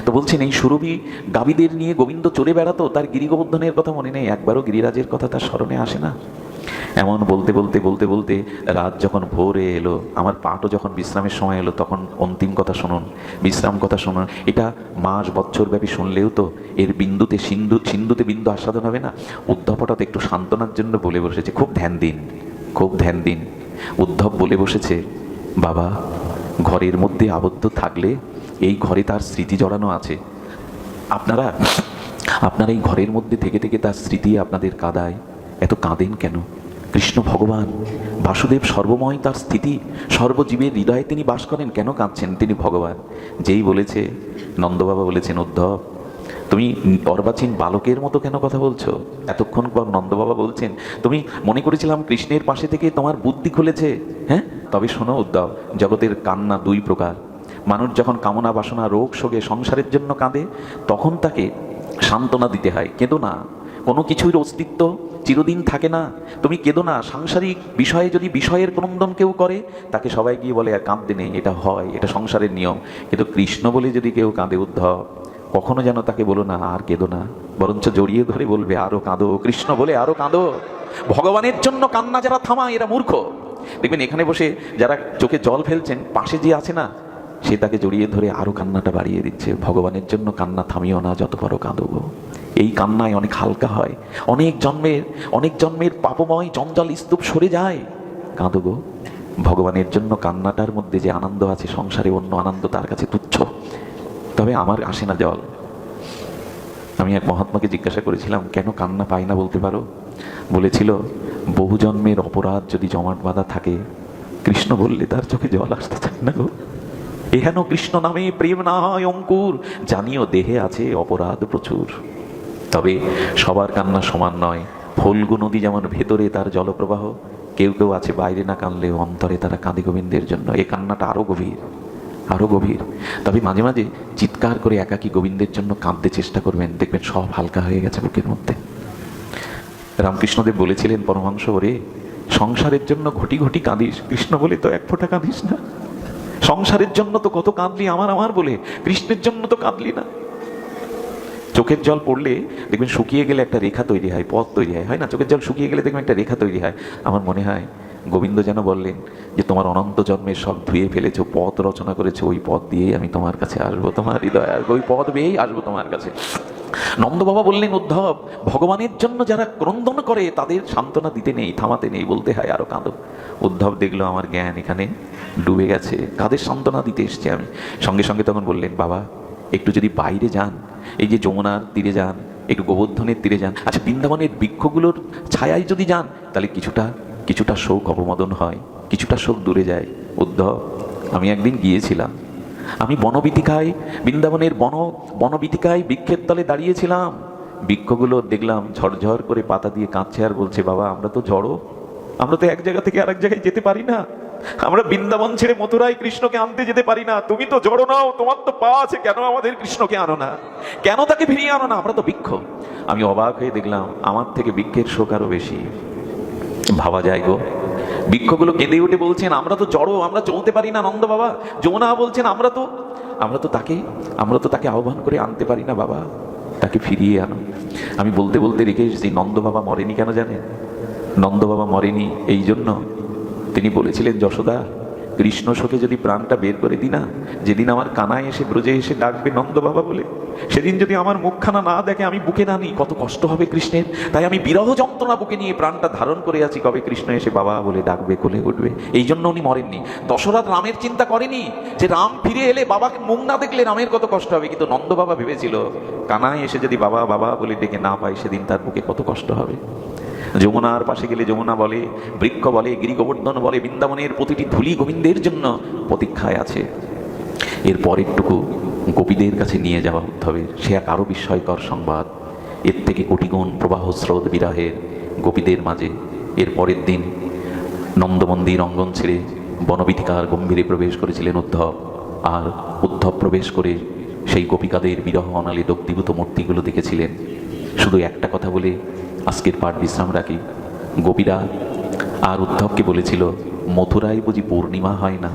তো বলছেন এই সুরভি গাভীদের নিয়ে গোবিন্দ চলে বেড়াতো, তার গিরিগোবর্ধনের কথা মনে নেই, একবারও গিরিরাজের কথা তার স্মরণে আসে না। এমন বলতে বলতে বলতে বলতে রাত যখন ভোরে এলো, আমার পাটও যখন বিশ্রামের সময় এলো, তখন অন্তিম কথা শুনুন, বিশ্রাম কথা শুনুন। এটা মাস বছর ব্যাপী শুনলেও তো এর বিন্দুতে সিন্ধুতে বিন্দু আস্বাদন হবে না। উদ্ধব হঠাৎ একটু সান্ত্বনার জন্য বলে বসেছে, খুব ধ্যান দিন। উদ্ধব বলে বসেছে, বাবা ঘরের মধ্যে আবদ্ধ থাকলে এই ঘরে তার স্মৃতি জড়ানো আছে। আপনারা এই ঘরের মধ্যে থেকে থেকে তার স্মৃতি আপনাদের কাঁদায়, এত কাঁদেন কেন? কৃষ্ণ ভগবান বাসুদেব সর্বময়, তার স্থিতি সর্বজীবের হৃদয়ে তিনি বাস করেন, কেন কাঁদছেন? তিনি ভগবান। যেই বলেছে নন্দবাবা বলেছেন, উদ্ধব তুমি অর্বাচীন বালকের মতো কেন কথা বলছো? এতক্ষণ পর নন্দবাবা বলছেন, তুমি মনে করেছিলাম কৃষ্ণের পাশে থেকে তোমার বুদ্ধি খুলেছে। হ্যাঁ, তবে শোনো উদ্ধব, জগতের কান্না দুই প্রকার। মানুষ যখন কামনা বাসনা রোগ শোকে সংসারের জন্য কাঁদে তখন তাকে সান্ত্বনা দিতে হয়, কেঁদো না, কোনো কিছুর অস্তিত্ব চিরদিন থাকে না, তুমি কেঁদো না। সাংসারিক বিষয়ে যদি বিষয়ের ক্রন্দন কেউ করে তাকে সবাই গিয়ে বলে আর কাঁদতে নেই, এটা হয়, এটা সংসারের নিয়ম। কিন্তু কৃষ্ণ বলে যদি কেউ কাঁদে উদ্ধব, কখনো যেন তাকে বলো না আর কেঁদো না, বরঞ্চ জড়িয়ে ধরে বলবে আরো কাঁদো, কৃষ্ণ বলে আরো কাঁদো। ভগবানের জন্য কান্না যারা থামায় এরা মূর্খ। দেখবেন এখানে বসে যারা চোখে জল ফেলছেন, পাশে যে আছে না সে তাকে জড়িয়ে ধরে আরো কান্নাটা বাড়িয়ে দিচ্ছে। ভগবানের জন্য কান্না থামিও না, যত পারো কাঁদো গো। এই কান্নায় অনেক হালকা হয়, অনেক জন্মের পাপময় জঞ্জাল স্তূপ সরে যায়। কাঁদো গো, ভগবানের জন্য কান্নাটার মধ্যে যে আনন্দ আছে সংসারে অন্য আনন্দ তার কাছে তুচ্ছ। তবে আমার আসে না জল। আমি এক মহাত্মাকে জিজ্ঞাসা করেছিলাম, কেন কান্না পাই না বলতে পারো? বলেছিল, বহু জন্মের অপরাধ যদি জমাট বাঁধা থাকে, কৃষ্ণ বললে তার চোখে জল আসতে চায় না গো। এহেন কৃষ্ণ নামে প্রেম না হয় অঙ্কুর, জানিও দেহে আছে অপরাধ প্রচুর। তবে সবার কান্না সমান নয়। ফল্গু নদী যেমন ভেতরে তার জলপ্রবাহ, কেউ কেউ আছে বাইরে না কাঁদলেও অন্তরে তারা কাঁদে গোবিন্দের জন্য। এই কান্নাটা আরো গভীর। তবে মাঝে মাঝে চিৎকার করে একাকী গোবিন্দের জন্য কাঁদতে চেষ্টা করবেন, দেখবেন সব হালকা হয়ে গেছে বুকের মধ্যে। রামকৃষ্ণদেব বলেছিলেন, পরমহংস ওরে, সংসারের জন্য ঘটি ঘটি কাঁদিস, কৃষ্ণ বলে তো এক ফোঁটা কাঁদিস না। সংসারের জন্য তো কত কাঁদলি আমার বলে, কৃষ্ণের জন্য তো কাঁদলি না। চোখের জল পড়লে দেখবেন শুকিয়ে গেলে একটা রেখা তৈরি হয়, পথ তৈরি হয় না? চোখের জল শুকিয়ে গেলে দেখবেন একটা রেখা তৈরি হয়। আমার মনে হয় গোবিন্দ যেন বললেন যে তোমার অনন্ত জন্মের সব ধুয়ে ফেলেছো, পথ রচনা করেছো, ওই পথ দিয়েই আমি তোমার কাছে আসবো, তোমার হৃদয় আসবো, ওই পথ বেয়েই আসবো তোমার কাছে। নন্দ বাবা বললেন, উদ্ধব ভগবানের জন্য যারা ক্রন্দন করে তাদের সান্ত্বনা দিতে নেই, থামাতে নেই, বলতে হয় আরো কাঁদো। উদ্ধব দেখলো আমার জ্ঞান এখানে ডুবে গেছে, কাদের সান্ত্বনা দিতে এসছি আমি। সঙ্গে সঙ্গে তখন বললেন, বাবা একটু যদি বাইরে যান, এই যে যমুনার তীরে যান, একটু গোবর্ধনের তীরে যান, আচ্ছা বৃন্দাবনের বৃক্ষগুলোর ছায়ায় যদি যান, তাহলে কিছুটা শোক অবমোদন হয়, কিছুটা শোক দূরে যায়। উদ্ধব আমি একদিন গিয়েছিলাম, আমি বনবীথিকায়, বৃন্দাবনের বনবীথিকায় বৃক্ষের তলে দাঁড়িয়েছিলাম, বৃক্ষগুলো দেখলাম ঝরঝর করে পাতা দিয়ে কাঁদছে আর বলছে, বাবা আমরা তো জড়ো, আমরা তো এক জায়গা থেকে আরেক জায়গায় যেতে পারি না, আমরা বৃন্দাবন ছেড়ে মথুরায় কৃষ্ণকে আনতে যেতে পারি না, তুমি তো জড়ো নাও, তোমার তো পা আছে, কেন আমাদের কৃষ্ণকে আনো না, কেন তাকে ফিরিয়ে আনো না, আমরা তো বৃক্ষ। আমি অবাক হয়ে দেখলাম আমার থেকে বৃক্ষের শোক আরো বেশি। ভাবা যায় গো, বৃক্ষগুলো কেঁদে উঠে বলছেন আমরা তো জড়ো, আমরা চলতে পারি না নন্দ বাবা। যমুনা বলছেন আমরা তো তাকে আহ্বান করে আনতে পারি না বাবা, তাকে ফিরিয়ে আনো। আমি বলতে বলতে রেখে এসেছি, নন্দ বাবা মরেনি কেন জানেন? নন্দ বাবা মরেনি এই জন্য তিনি বলেছিলেন, যশোদা, কৃষ্ণ শোকে যদি প্রাণটা বের করে দিই না, যেদিন আমার কানায় এসে ব্রজে এসে ডাকবে নন্দ বাবা বলে, সেদিন যদি আমার মুখখানা না দেখে, আমি বুকে না নিই, কত কষ্ট হবে কৃষ্ণের। তাই আমি বিরহ যন্ত্রণা বুকে নিয়ে প্রাণটা ধারণ করে আছি, কবে কৃষ্ণ এসে বাবা বলে ডাকবে, কোলে উঠবে। এই জন্য উনি মরেননি। দশরথ রামের চিন্তা করেনি যে রাম ফিরে এলে বাবাকে মুখ না দেখলে রামের কত কষ্ট হবে, কিন্তু নন্দ বাবা ভেবেছিল কানায় এসে যদি বাবা বাবা বলে ডেকে না পায়, সেদিন তার বুকে কত কষ্ট হবে। যমুনার পাশে গেলে যমুনা বলে, বৃক্ষ বলে, গিরি গোবর্ধন বলে, বৃন্দাবনের প্রতিটি ধুলি গোবিন্দের জন্য প্রতীক্ষায় আছে। এর পরেরটুকু গোপীদের কাছে নিয়ে যাওয়া উদ্ধবের, সে এক আরো বিস্ময়কর সংবাদ। এর থেকে কোটিগুণ প্রবাহ স্রোত বিরাহের গোপীদের মাঝে। এর পরের দিন নন্দমন্দির অঙ্গন ছেড়ে বনবীথিকার গম্ভীরে প্রবেশ করেছিলেন উদ্ধব। আর উদ্ধব প্রবেশ করে সেই গোপিকাদের বিরহ অনালী দগ্ধীভূত মূর্তিগুলো দেখেছিলেন। শুধু একটা কথা বলে আজকের পাঠ বিশ্রাম রাখি। গোপীরা আর উদ্ধবকে বলেছিল, মথুরায় বুঝি পূর্ণিমা হয় না,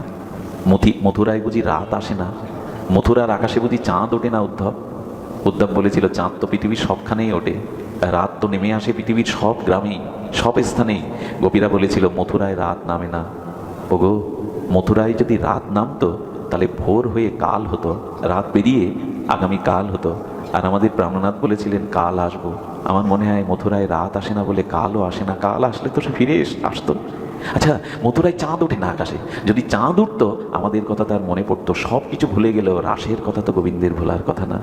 মথুরায় বুঝি রাত আসে না, মথুরার আকাশে বুঝি চাঁদ ওঠে না। উদ্ধব বলেছিল, চাঁদ তো পৃথিবীর সবখানেই ওঠে, রাত তো নেমে আসে পৃথিবীর সব গ্রামেই, সব স্থানেই। গোপীরা বলেছিল, মথুরায় রাত নামে না। ওগো, মথুরায় যদি রাত নামতো তাহলে ভোর হয়ে কাল হতো, রাত পেরিয়ে আগামী কাল হতো। আর আমাদের প্রাণনাথ বলেছিলেন, কাল আসবো। আমার মনে হয় মথুরায় রাত আসে না বলে কালও আসে না, কাল আসলে তো সে ফিরে আসতো। আচ্ছা, মথুরায় চাঁদ ওঠে না আকাশে, যদি চাঁদ উঠতো আমাদের কথা তার মনে পড়তো, সব কিছু ভুলে গেলেও রাসের কথা তো গোবিন্দের ভোলার কথা না।